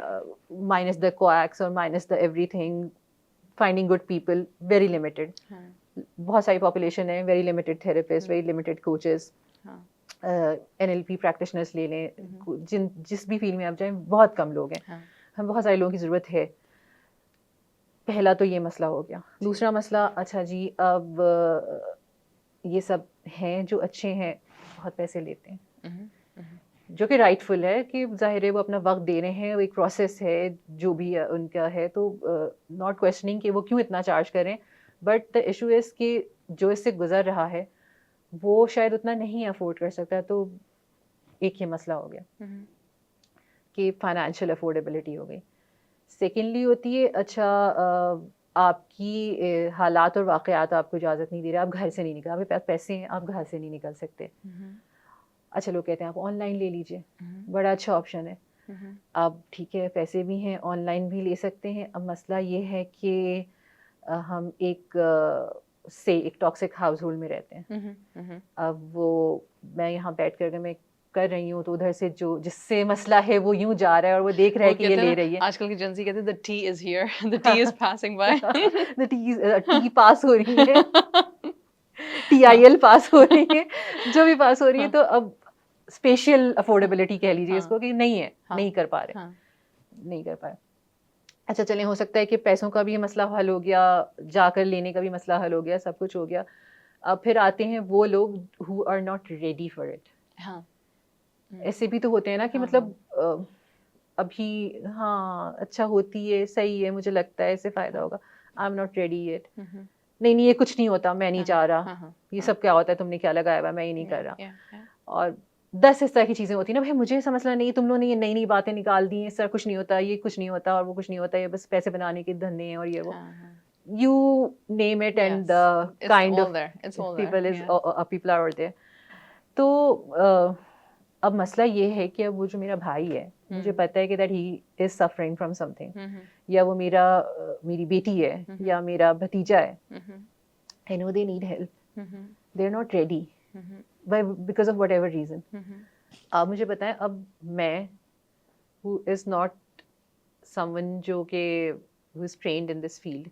مائنس دا کویکس اور minus the every thing, finding good people very limited. بہت ساری پاپولیشن ہے, very limited therapist, very limited coaches. NLP practitioners لے لیں, جس بھی فیلڈ میں آپ جائیں بہت کم لوگ ہیں. ہمیں بہت سارے لوگوں کی ضرورت ہے. پہلا تو یہ مسئلہ ہو گیا. دوسرا مسئلہ, اچھا جی اب یہ سب ہیں جو اچھے ہیں, بہت پیسے لیتے ہیں, جو کہ رائٹ فل ہے کہ ظاہر ہے وہ اپنا وقت دے رہے ہیں, وہ ایک پروسیس ہے جو بھی ان کا ہے. تو ناٹ کویسچننگ کہ وہ کیوں اتنا چارج کریں, بٹ دا ایشو از کہ جو اس سے گزر رہا ہے وہ شاید اتنا نہیں افورڈ کر سکتا. تو ایک یہ مسئلہ ہو گیا کہ فائنینشیل افورڈیبلٹی ہو گئی. سیکنڈلی ہوتی ہے, اچھا آپ کی حالات اور واقعات آپ کو اجازت نہیں دے رہے, آپ گھر سے نہیں نکل, آپ کے پاس پیسے ہیں, آپ گھر سے نہیں نکل سکتے. اچھا لوگ کہتے ہیں آپ آن لائن لے لیجیے, بڑا اچھا آپشن ہے. اب ٹھیک ہے پیسے بھی ہیں, آن لائن بھی لے سکتے ہیں. اب مسئلہ یہ ہے کہ ہم ایک ٹاکسک ہاؤس ہولڈ میں رہتے ہیں. اب وہ میں یہاں بیٹھ کر میں کر رہی ہوں, تو ادھر سے جو جس سے مسئلہ ہے وہ یوں جا رہا ہے اور وہ دیکھ رہا ہے کہ یہ لے رہی ہے. آج کل کی جنسی کہتے ہیں the tea is here, the tea is passing by. the tea پاس ہو رہی ہے, TIL پاس ہو رہی ہے, جو بھی پاس ہو رہی ہے. تو اب اسپیشل افورڈیبلٹی کہہ لیجیے اس کو کہ نہیں ہے, نہیں کر پا رہے. اچھا چلیں, ہو سکتا ہے کہ پیسوں کا بھی مسئلہ حل ہو گیا, جا کر لینے کا بھی مسئلہ حل ہو گیا, سب کچھ ہو گیا. اب پھر آتے ہیں وہ لوگ who are not ready for it. ایسے بھی تو ہوتے ہیں نا کہ مطلب ابھی ہاں اچھا ہوتی ہے, صحیح ہے, مجھے لگتا ہے اس سے فائدہ ہوگا, I am not ready yet, نہیں یہ کچھ نہیں ہوتا, میں نہیں چاہ رہا, یہ سب کیا ہوتا ہے, تم نے کیا لگایا ہوا, میں یہ نہیں کر رہا. اور 10 اس طرح کی چیزیں ہوتی ہیں نا, بھائی مجھے ایسا مسئلہ نہیں, تم لوگوں نے یہ نئی نئی باتیں نکال دی ہیں, اس طرح کچھ نہیں ہوتا, یہ کچھ نہیں ہوتا, اور وہ کچھ نہیں ہوتا, یہ بس پیسے بنانے کے دھندے ہیں, اور یہ وہ you name it, and the kind of people are out there. تو اب مسئلہ یہ ہے کہ اب وہ جو میرا بھائی ہے, مجھے پتا ہے کہ that he is suffering from something, یا وہ میری بیٹی ہے, یا میرا بھتیجا ہے, I know they need help, they're not ready because of whatever reason. آپ مجھے بتائیں, اب میں who is not someone جو کہ who is trained in this field,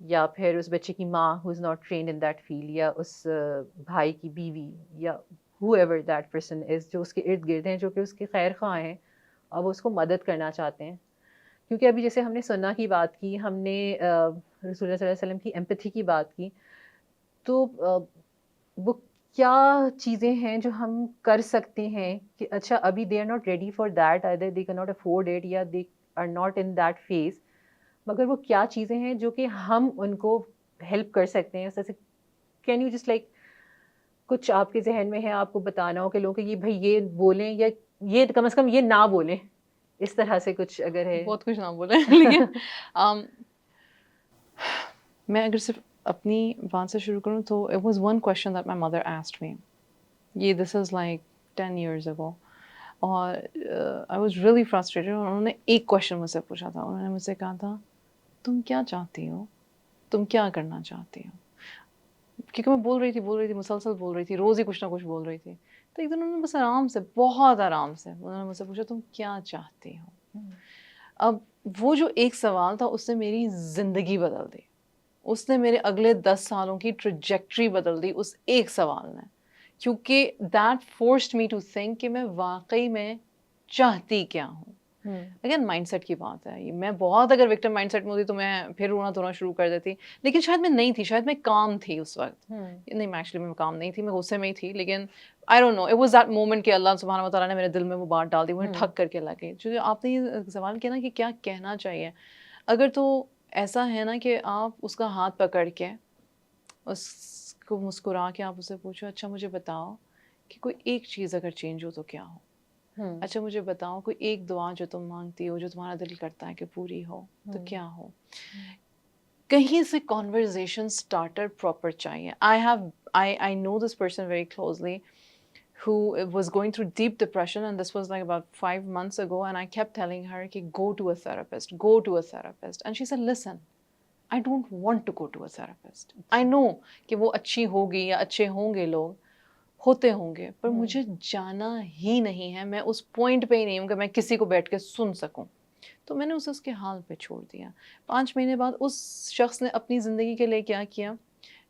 یا پھر اس بچے کی ماں who is not trained in that field, یا اس بھائی کی بیوی, یا whoever that person is جو اس کے ارد گرد ہیں, جو کہ اس کے خیر خواہ ہیں, اور وہ اس کو مدد کرنا چاہتے ہیں. کیونکہ ابھی جیسے ہم نے سننا کی بات کی, ہم نے رسول اللہ صلی اللہ علیہ وسلم کی ایمپتھی کی بات کی, تو وہ کیا چیزیں ہیں جو ہم کر سکتے ہیں کہ اچھا ابھی they are not ready for that, either they cannot afford it, یا they are not in that phase, مگر وہ کیا چیزیں ہیں جو کہ ہم ان کو ہیلپ کر سکتے ہیں. جیسے کین یو جسٹ لائک کچھ آپ کے ذہن میں ہے, آپ کو بتانا ہو کہ لوگوں کہ یہ بھائی یہ بولیں, یا یہ کم از کم یہ نہ بولیں, اس طرح سے کچھ اگر ہے. بہت کچھ نہ بولیں, لیکن میں اگر صرف اپنی بات سے شروع کروں تو it was one question that my mother asked me. یہ this is like 10 years ago. اور I was really frustrated. اور انہوں نے ایک کوشچن مجھ سے پوچھا تھا, انہوں نے مجھ سے کہا تھا تم کیا چاہتی ہو, تم کیا کرنا چاہتی ہو. کیونکہ میں بول رہی تھی مسلسل بول رہی تھی, روز ہی کچھ نہ کچھ بول رہی تھی. تو ایک دن انہوں نے بس آرام سے, بہت آرام سے انہوں نے مجھ سے پوچھا تم کیا چاہتی ہو. اب وہ جو ایک سوال تھا اس نے میری زندگی بدل دی, اس نے میرے اگلے 10 سالوں کی ٹریجیکٹری بدل دی اس ایک سوال نے, کیونکہ that forced me to think کہ میں واقعی میں چاہتی کیا ہوں. اگین مائنڈ سیٹ کی بات ہے, میں بہت اگر وکٹم مائنڈ سیٹ میں ہوتی تو میں پھر رونا دھونا شروع کر دیتی, لیکن شاید میں نہیں تھی, شاید میں کام تھی اس وقت. نہیں, میں ایکچولی میں کام نہیں تھی, میں غصے میں ہی تھی, لیکن I don't know, it was that moment کہ اللہ سبحانہ و تعالیٰ نے میرے دل میں وہ بات ڈال دی, مجھے ٹھک کر کے لگے. جو آپ نے یہ سوال کیا نا کہ کیا کہنا چاہیے, اگر تو ایسا ہے نا کہ آپ اس کا ہاتھ پکڑ کے اس کو مسکرا کے آپ اسے پوچھو اچھا مجھے بتاؤ کہ کوئی ایک چیز اگر چینج ہو تو کیا ہو, اچھا مجھے بتاؤ کوئی ایک دعا جو تم مانگتی ہو جو تمہارا دل کرتا ہے کہ پوری ہو تو کیا ہو. کہیں سے conversation starter proper چاہیے. I know this person very closely who was going through deep depression, and this was like about 5 months ago, and I kept telling her کہ go to a therapist, go to a therapist, and she said listen, I don't want to go to a therapist. I know کہ وہ اچھی ہوگی یا اچھے ہوں گے, لوگ ہوتے ہوں گے, پر مجھے جانا ہی نہیں ہے, میں اس پوائنٹ پہ ہی نہیں ہوں کہ میں کسی کو بیٹھ کے سن سکوں. تو میں نے اسے اس کے حال پہ چھوڑ دیا. 5 مہینے بعد اس شخص نے اپنی زندگی کے لیے کیا کیا,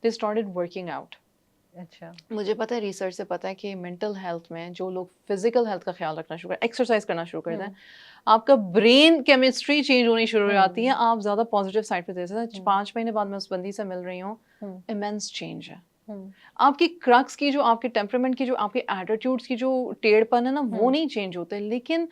they started working out. اچھا, مجھے پتہ ہے, ریسرچ سے پتہ ہے کہ مینٹل ہیلتھ میں جو لوگ فزیکل ہیلتھ کا خیال رکھنا شروع کریں, ایکسرسائز کرنا شروع کر دیں, آپ کا برین کیمسٹری چینج ہونی شروع ہو جاتی ہے, آپ زیادہ پازیٹیو سائڈ پہ دے سکتے ہیں. 5 مہینے بعد میں اس بندی سے مل رہی ہوں, امیمنس چینج ہے. آپ کی کرکس کی جو آپ کے ٹیمپرامنٹ کی جو آپ کے ایٹیٹیوڈس کی جو ٹیڑھ پن ہے نا, وہ نہیں چینج ہوتے, لیکن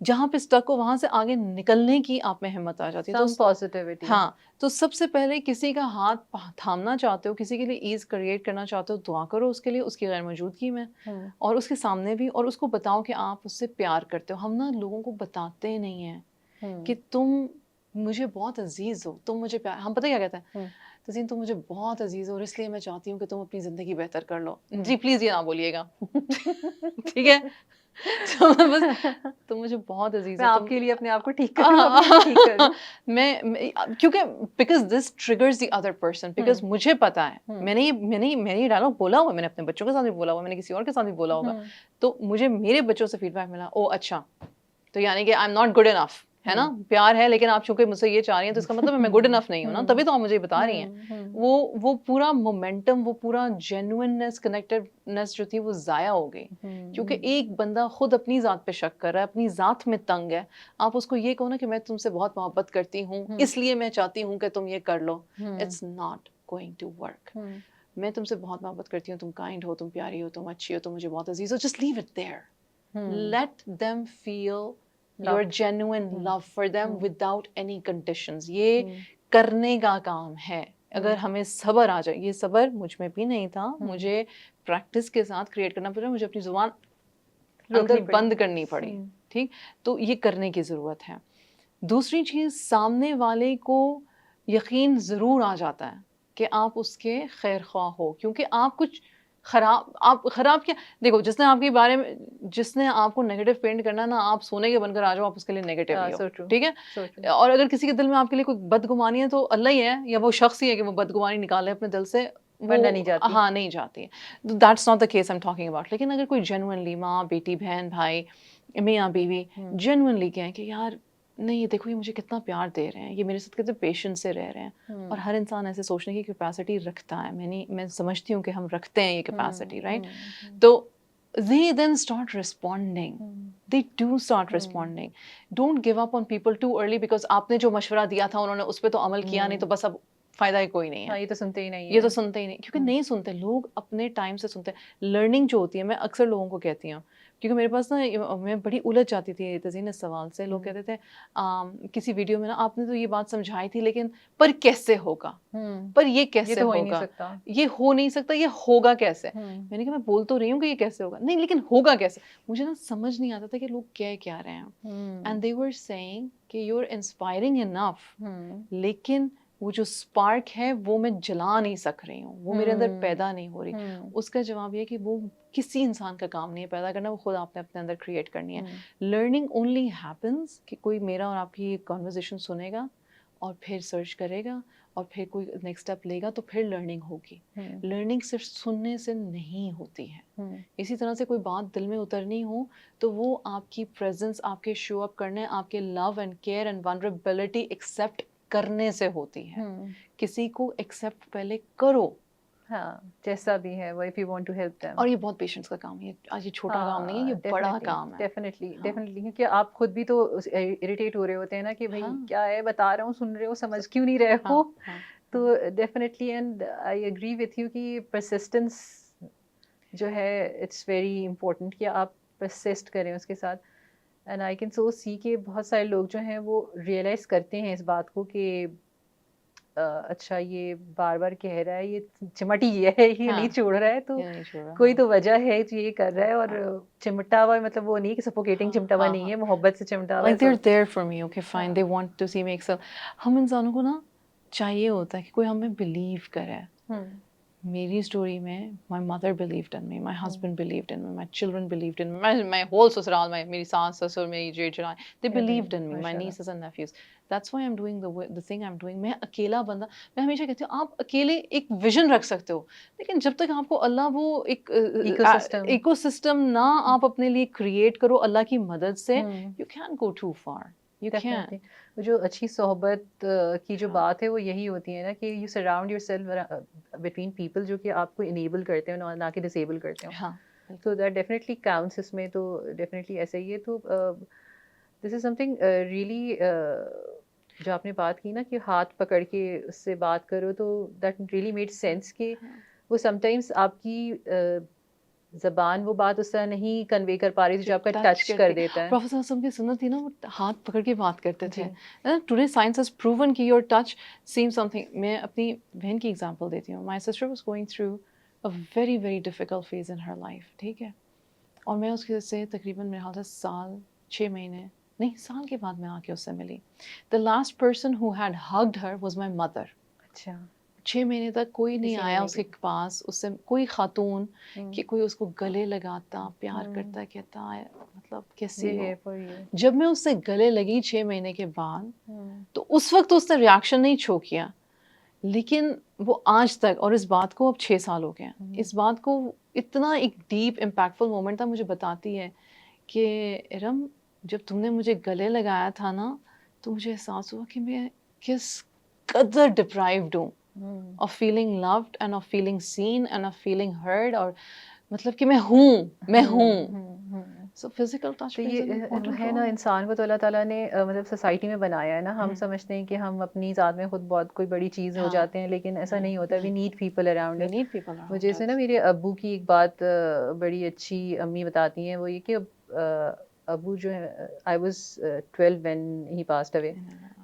جہاں پہ اسٹک ہو وہاں سے آگے نکلنے کی آپ میں ہمت آ جاتی ہے. some positivity. ہاں, تو سب سے پہلے کسی کا ہاتھ تھامنا چاہتے ہو, کسی کے لیے ایز کریٹ کرنا چاہتے ہو, دعا کرو اس کے لیے, اس کی غیر موجودگی میں, اور اس کے سامنے بھی, اور اس کو بتاؤ کہ آپ اس سے پیار کرتے ہو. ہم نا لوگوں کو بتاتے نہیں ہیں کہ تم مجھے بہت عزیز ہو, تم مجھے پیار. ہم پتہ کیا کہتے ہیں, تزین تم مجھے بہت عزیز ہو اور اس لیے میں چاہتی ہوں کہ تم اپنی زندگی بہتر کر لو. جی پلیز یہ نہ بولیے گا, ٹھیک ہے, تم مجھے بہت عزیز میں آپ کے لیے اپنے آپ کو ٹھیک کروں, میں کیونکہ because this triggers the other person, because مجھے پتا ہے, میں نے یہ ڈائلاگ بولا ہوا, میں نے اپنے بچوں کے ساتھ بھی بولا ہوا, میں نے کسی اور کے ساتھ بھی بولا ہوگا, تو مجھے میرے بچوں سے فیڈ بیک ملا, او اچھا, تو یعنی کہ I am not good enough, ہے نا, پیار ہے لیکن آپ چونکہ مجھ سے یہ چاہ رہی ہیں تو اس کا مطلب میں گڈ انف نہیں ہوں نا, تبھی تو آپ مجھے بتا رہی ہیں. وہ پورا مومنٹم, وہ پورا جینوئننس, کنیکٹڈنس جو تھی وہ ضائع ہو گئی, کیونکہ ایک بندہ خود اپنی ذات پہ شک کر رہا ہے, اپنی ذات میں تنگ ہے. آپ اس کو یہ کہو نا کہ میں تم سے بہت محبت کرتی ہوں اس لیے میں چاہتی ہوں کہ تم یہ کر لو, it's not going to work. میں تم سے بہت محبت کرتی ہوں, تم کائنڈ ہو, تم پیاری ہو, تم اچھی ہو, تم مجھے بہت عزیز ہو, just leave it there. let them feel your genuine love for them without any conditions. یہ کرنے کا کام ہے. اگر ہمیں صبر آ جائے, یہ صبر مجھ میں بھی نہیں تھا, مجھے پریکٹس کے ساتھ کریٹ کرنا پڑا, مجھے اپنی زبان اندر بند کرنی پڑی, ٹھیک, تو یہ کرنے کی ضرورت ہے. دوسری چیز, سامنے والے کو یقین ضرور آ جاتا ہے کہ آپ اس کے خیر خواہ ہو, کیونکہ آپ کچھ خراب کیا, دیکھو جس نے آپ کے بارے میں, جس نے آپ کو نیگیٹو پینٹ کرنا نا, آپ سونے کے بن کر آ جاؤ, آپ اس کے لیے نیگیٹو ہی ہو, ٹھیک ہے. اور اگر کسی کے دل میں آپ کے لیے کوئی بدگمانی ہے تو اللہ ہی ہے یا وہ شخص ہی ہے کہ وہ بدگمانی نکالے اپنے دل سے, ہاں نہیں جاتی ہے. That's not the case I am talking about. لیکن اگر کوئی جینوئنلی ماں بیٹی بہن بھائی میاں بیوی جینوئنلی کہیں کہ یار نہیں یہ دیکھو یہ مجھے کتنا پیار دے رہے ہیں, یہ میرے ساتھ کتنے پیشنس سے رہ رہے ہیں, اور ہر انسان ایسے سوچنے کی کیپیسٹی رکھتا ہے, میں سمجھتی ہوں کہ ہم رکھتے ہیں یہ کیپیسٹی, رائٹ. تو they then start responding. They do start responding. Don't give up on people too early because آپ نے جو مشورہ دیا تھا انہوں نے اس پہ تو عمل کیا نہیں, تو بس اب فائدہ ہی کوئی نہیں ہے. یہ تو سنتے ہی نہیں, یہ تو سنتے ہی نہیں, کیونکہ نہیں سنتے لوگ, اپنے ٹائم سے سنتے. لرننگ جو ہوتی ہے, میں اکثر لوگوں کو کہتی ہوں, کیونکہ میرے پاس نا میں بڑی الجھ جاتی تھی تزین اس سوال سے. لوگ کہتے تھے کسی ویڈیو میں نا آپ نے تو یہ بات سمجھائی تھی لیکن پر کیسے ہوگا, پر یہ کیسے ہوگا, یہ ہو نہیں سکتا, یہ ہوگا کیسے. میں نے کہا میں بول تو رہی ہوں کہ یہ کیسے ہوگا, نہیں لیکن ہوگا کیسے. مجھے نا سمجھ نہیں آتا تھا کہ لوگ کیا رہے ہیں. اینڈ دے ور سیئنگ کہ یو آر انسپائرنگ انف, لیکن وہ جو اسپارک ہے وہ میں جلا نہیں سک رہی ہوں, وہ میرے اندر پیدا نہیں ہو رہی. اس کا جواب یہ کہ وہ کسی انسان کا کام نہیں ہے پیدا کرنا, وہ خود آپ نے اپنے اندر کریٹ کرنی ہے. لرننگ اونلی ہیپنس کہ کوئی میرا اور آپ کی کنورزیشن سنے گا اور پھر سرچ کرے گا اور پھر کوئی نیکسٹ اسٹیپ لے گا, تو پھر لرننگ ہوگی. لرننگ صرف سننے سے نہیں ہوتی ہے. اسی طرح سے کوئی بات دل میں اترنی ہو تو وہ آپ کی پریزنس, آپ کے شو اپ کرنے, آپ کے love and care and vulnerability accept کرنے سے ہوتی ہے. کسی کو ایکسیپٹ پہلے کرو, ہاں جیسا بھی ہے وہ, if you want to help them. اور یہ بہت پیشنس کا کام ہے, آج یہ چھوٹا کام نہیں ہے, یہ بڑا کام ہے. ڈیفینیٹلی, کیونکہ آپ خود بھی تو اریٹیٹ ہو رہے ہوتے ہیں نا کہ بھائی کیا ہے, بتا رہا ہوں, سن رہے ہو, سمجھ کیوں نہیں رہے ہو. تو definitely, and I agree with you کہ پرسسٹنس جو ہے اٹس ویری امپورٹنٹ, کہ آپ پرسسٹ کریں اس کے ساتھ. اینڈ آئی کین سو سی کہ بہت سارے لوگ جو ہیں وہ ریئلائز کرتے ہیں اس بات کو کہ اچھا یہ بار بار کہہ رہا ہے, یہ چمٹ ہی ہے, یہ نہیں چھوڑ رہا ہے, تو کوئی تو وجہ ہے جو یہ کر رہا ہے. اور چمٹا ہوا مطلب وہ نہیں کہ سفوکیٹنگ چمٹا ہوا نہیں ہے, محبت سے چمٹا ہوا ہے. they're there for me, okay fine, they want to see me excel. ہم انسانوں کو نا چاہیے ہوتا ہے کہ کوئی ہمیں بلیو کرے. میری اسٹوری میں my mother believed in me, my husband believed in me, my children believed in me, my whole سسرال, میری ساس سسر, میری جیٹھ جٹھان, they believed in me, my nieces and nephews. That's why I'm doing the thing I'm doing. میں اکیلا بندہ, میں ہمیشہ کہتی ہوں آپ اکیلے ایک ویژن رکھ سکتے ہو, لیکن جب تک آپ کو اللہ وہ ایک ایکو سسٹم نہ آپ اپنے لیے کریٹ کرو اللہ کی مدد سے, you can't go too far. جو اچھی صحبت کی جو بات ہے وہ یہی ہوتی ہے نا کہ you surround your self between people جو کہ آپ کو انیبل کرتے ہیں نہ کہ ڈسیبل کرتے ہیں. تو دیٹ ڈیفینیٹلی کاؤنٹس اس میں, تو ڈیفینیٹلی ایسا ہی ہے. تو دس از سم تھنگ ریئلی, جو آپ نے بات کی نا کہ ہاتھ پکڑ کے اس سے بات کرو, تو دیٹ ریئلی میڈ سینس کہ وہ سم ٹائمس آپ کی زبان وہ بات اس طرح نہیں کنوے کر پا رہی تھی جو آپ کا ٹچ کر دیتا ہے. پروفیسر اسلم کی سنت تھی نا, وہ ہاتھ پکڑ کے بات کرتے تھے. ٹوڈے سائنس ہیز پروون کہ your touch same some thing. میں اپنی بہن کی ایگزامپل دیتی ہوں. My sister was going through a very very difficult phase in her life, ٹھیک ہے, اور میں اس کے سے تقریباً میرے خیال سے 6 مہینے نہیں سال کے بعد میں آ کے اس سے ملی. The last person who had ہگڈ Hare was my mother. اچھا, 6 مہینے تک کوئی نہیں آیا اس کے پاس, اس سے کوئی خاتون کہ کوئی اس کو گلے لگاتا, پیار کرتا, کہتا مطلب کیسی ہو. جب میں اس سے گلے لگی 6 مہینے کے بعد, تو اس وقت اس نے ریاکشن نہیں چھو کیا, لیکن وہ آج تک, اور اس بات کو اب 6 سال ہو گئے, اس بات کو اتنا ایک ڈیپ امپیکٹفل مومنٹ تھا, مجھے بتاتی ہے کہ ارم جب تم نے مجھے گلے لگایا تھا نا, تو مجھے احساس ہوا کہ میں کس قدر ڈپرائیوڈ ہوں of feeling loved and of feeling seen and of feeling heard, اور مطلب کہ میں ہوں. So physical touch plays an important role. ہے نا, انسان کو تو اللہ تعالیٰ نے مطلب سوسائٹی میں بنایا ہے نا. ہم سمجھتے ہیں کہ ہم اپنی ذات میں خود بہت کوئی بڑی چیز ہو جاتے ہیں, لیکن ایسا نہیں ہوتا. We need people around. مجھے سے نا میرے ابو کی ایک بات بڑی اچھی امی بتاتی ہیں, وہ یہ کہ ابو جو ہے I was 12 when he passed away,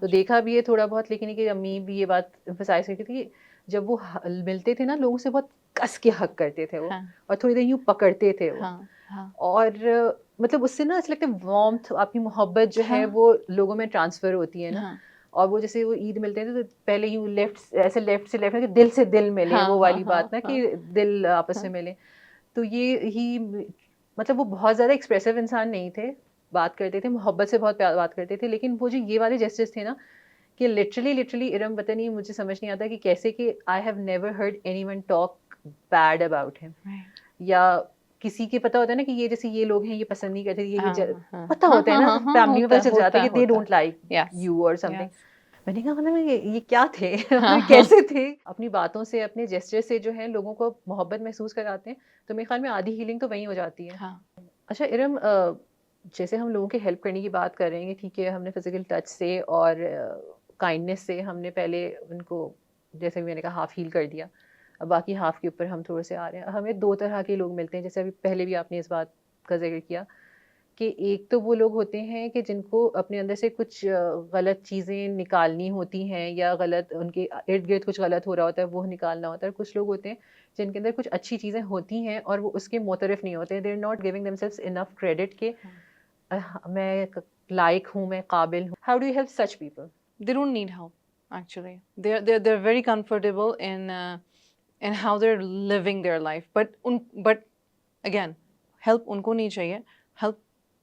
تو دیکھا بھی ہے تھوڑا بہت, لیکن کہ امی بھی یہ بات emphasize کرتی تھی کہ جب وہ ملتے تھے نا لوگوں سے بہت کس کے حق کرتے تھے وہ, اور تھوڑی دیر یوں پکڑتے تھے وہ, اور مطلب اس سے نا ایسا لگتا ہے وارمتھ, آپ کی محبت جو ہے وہ لوگوں میں ٹرانسفر ہوتی ہے نا. اور وہ جیسے وہ عید ملتے ہیں تو پہلے ہی لیفٹ سے لیفٹ دل سے دل ملے, وہ والی بات نا کہ دل آپس میں ملے. تو یہ ہی مطلب وہ بہت زیادہ ایکسپریسو انسان نہیں تھے, بات کرتے تھے محبت سے بہت بات کرتے تھے, لیکن وہ جو یہ والے جیسچرز تھے نا کہ لٹرلی ارم پتہ نہیں مجھے سمجھ نہیں آتا کہ کیسے کہ I have never heard any one talk bad about ہم, یا کسی کے پتہ ہوتا ہے نا کہ یہ جیسے یہ لوگ ہیں یہ پسند نہیں کرتے, یہ پتہ ہوتا ہے نا فیملی میں پتہ چل جاتا ہے کہ دے ڈونٹ لائک یو اور سم تھنگ. میں نے کہا مطلب یہ کیا تھے, کیسے تھے, اپنی باتوں سے اپنے جیسچر سے جو ہے لوگوں کو محبت محسوس کراتے ہیں. تو میرے خیال میں آدھی ہیلنگ تو وہیں ہو جاتی ہے. اچھا ارم, جیسے ہم لوگوں کی ہیلپ کرنے کی بات کر رہے ہیں, ٹھیک ہے ہم نے فزیکل ٹچ سے اور کائنڈنیس سے ہم نے پہلے ان کو جیسے میں نے کہا ہاف ہیل کر دیا, اب باقی ہاف کے اوپر ہم تھوڑے سے آ رہے ہیں. ہمیں دو طرح کے لوگ ملتے ہیں, جیسے ابھی پہلے بھی آپ نے اس بات کا ذکر کیا کہ ایک تو وہ لوگ ہوتے ہیں کہ جن کو اپنے اندر سے کچھ غلط چیزیں نکالنی ہوتی ہیں, یا غلط ان کے ارد گرد کچھ غلط ہو رہا ہوتا ہے وہ نکالنا ہوتا ہے. کچھ لوگ ہوتے ہیں جن کے اندر کچھ اچھی چیزیں ہوتی ہیں اور وہ اس کے معترف نہیں ہوتے, they are not giving themselves enough credit کہ میں لائق ہوں, میں قابل ہوں. How do you help such people? They don't need help actually. They're very comfortable in how they're living their life. But again, help ان کو نہیں چاہیے. help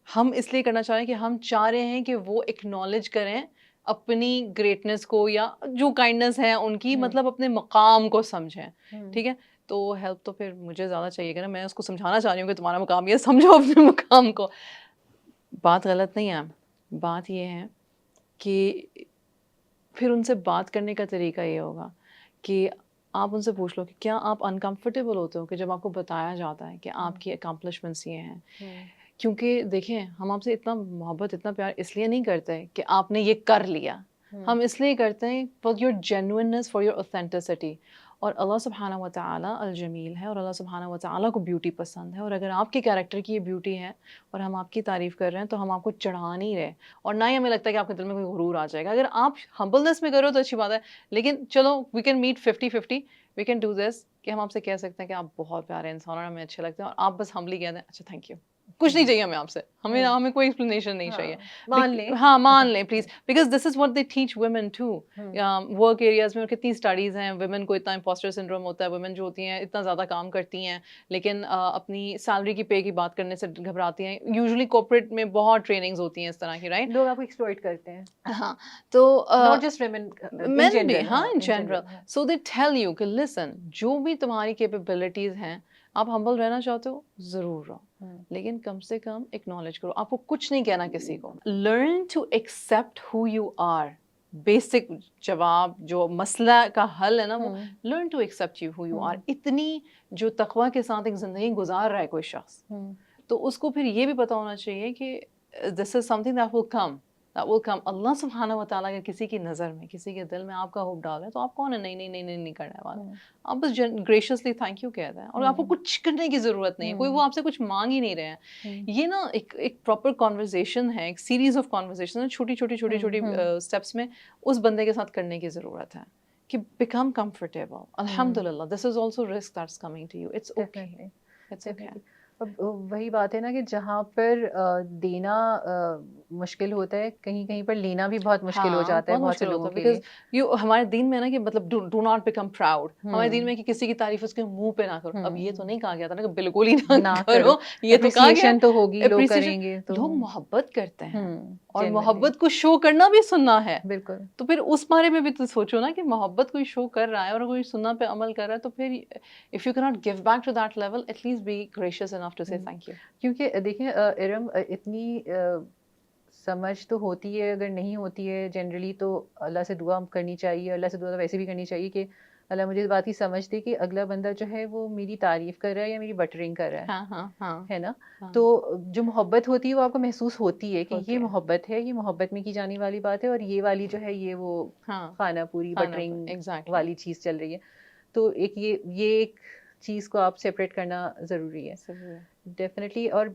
ہم اس لیے کرنا چاہ رہے ہیں کہ ہم چاہ رہے ہیں کہ وہ اکنالج کریں اپنی گریٹنس کو, یا جو کائنڈنس ہے ان کی, مطلب اپنے مقام کو سمجھیں. ٹھیک ہے, تو ہیلپ تو پھر مجھے زیادہ چاہیے گا نا, میں اس کو سمجھانا چاہ رہی ہوں کہ تمہارا مقام یہ, سمجھو اپنے مقام کو. بات غلط نہیں ہے, بات یہ ہے کہ پھر ان سے بات کرنے کا طریقہ یہ ہوگا کہ آپ ان سے پوچھ لو کہ کیا آپ انکمفرٹیبل ہوتے ہو کہ جب آپ کو بتایا جاتا ہے کہ آپ کی اکمپلشمنٹس یہ ہیں. کیونکہ دیکھیں ہم آپ سے اتنا محبت اتنا پیار اس لیے نہیں کرتے کہ آپ نے یہ کر لیا, ہم اس لیے کرتے ہیں for your genuineness, for your authenticity. اور اللہ سبحانہ و تعالیٰ الجمیل ہے, اور اللہ سبحانہ و تعالیٰ کو بیوٹی پسند ہے, اور اگر آپ کے کیریکٹر کی یہ بیوٹی ہے اور ہم آپ کی تعریف کر رہے ہیں تو ہم آپ کو چڑھا نہیں رہے, اور نہ ہی ہمیں لگتا ہے کہ آپ کے دل میں کوئی غرور آ جائے گا. اگر آپ ہمبلنس میں کرو تو اچھی بات ہے, لیکن چلو we can meet 50-50, we can do this کہ ہم آپ سے کہہ سکتے ہیں کہ آپ بہت پیارے انسان اور ہمیں اچھے لگتے ہیں, اور آپ بس ہمبلی کہہ دیں اچھا تھینک یو, کچھ نہیں چاہیے ہمیں آپ سے, ہمیں کوئی ایکسپلینیشن نہیں چاہیے. مان لیں, ہاں مان لیں please, because this is what they teach women to. Work areas میں کتنی اسٹڈیز ہیں, ویمن کو اتنا امپوسٹر سنڈروم ہوتا ہے, ویمن جو ہوتی ہیں اتنا زیادہ کام کرتی ہیں لیکن اپنی سیلری کی پے کی بات کرنے سے گھبراتی ہیں. یوزلی کارپوریٹ میں بہت ٹریننگز ہوتی ہیں اس طرح کی, رائٹ, لوگ آپ کو ایکسپلوئٹ کرتے ہیں. ہاں, تو not just women, مین بھی, ہاں in general. So they tell you کہ لسن, جو بھی تمہاری کیپیبلٹیز ہیں, آپ ہمبل رہنا چاہتے ہو ضرور رہو, لیکن کم سے کم اکنالج کرو. آپ کو کچھ نہیں کہنا کسی کو. Learn to accept who you are. Basic جواب جو مسئلہ کا حل ہے نا وہ learn to accept you who you are. اتنی جو تقویٰ کے ساتھ ایک زندگی گزار رہا ہے کوئی شخص, تو اس کو پھر یہ بھی پتہ ہونا چاہیے کہ دس از سم تھنگ دیٹ ول کم. اللہ سبحانہ و تعالیٰ اگر کسی کی نظر میں, کسی کے دل میں آپ کا ہوپ ڈال ہے تو آپ کون ہے نہیں کرنے والا. آپ بس گریشیسلی تھینک یو کہتے ہیں, اور آپ کو کچھ کرنے کی ضرورت نہیں ہے, کوئی وہ آپ سے کچھ مانگ ہی نہیں رہے ہیں. یہ نا ایک پراپر کانورزیشن ہے, ایک سیریز آف کانورزیشن ہے, چھوٹی اسٹیپس میں اس بندے کے ساتھ کرنے کی ضرورت ہے کہ بیکم کمفرٹیبل. الحمد للہ, this is also risk that's coming to you, it's okay, it's okay. اب وہی بات ہے نا کہ جہاں پر دینا مشکل ہوتا ہے, کہیں کہیں پر لینا بھی بہت مشکل ہو جاتا ہے بہت سے لوگوں کے لیے. ہمارے دین میں نا کہ مطلب ڈو ناٹ بیکم پراؤڈ, ہمارے دین میں کہ کسی کی تعریف اس کے منہ پہ نہ کرو. اب یہ تو نہیں کہا گیا تھا نا کہ بالکل ہی نہ کرو, یہ تو کہا گیا تو ہوگی, لوگ کریں گے, لوگ محبت کرتے ہیں, اور محبت کو شو کرنا بھی سننا ہے. بالکل, تو پھر اس بارے میں بھی تو سوچو نا کہ محبت کوئی شو کر رہا ہے اور کوئی سننا پہ عمل کر رہا ہے, تو پھر if you cannot give back to that level, at least be gracious enough to say thank you. کیونکہ دیکھیں ارم, اتنی سمجھ تو ہوتی ہے, اگر نہیں ہوتی ہے جنرلی تو اللہ سے دعا کرنی چاہیے. اللہ سے دعا ویسے بھی کرنی چاہیے کہ اللہ مجھے اس بات کی سمجھ دے کہ اگلا بندہ جو ہے وہ میری تعریف کر رہا ہے یا میری بٹرنگ کر رہا ہے نا. تو جو محبت ہوتی ہے وہ آپ کو محسوس ہوتی ہے کہ یہ محبت ہے, یہ محبت میں کی جانے والی بات ہے, اور یہ والی جو ہے یہ وہ خانہ پوری بٹرنگ والی چیز چل رہی ہے. تو ایک یہ ایک چیز کو آپ سیپریٹ کرنا ضروری ہے ڈیفینیٹلی. اور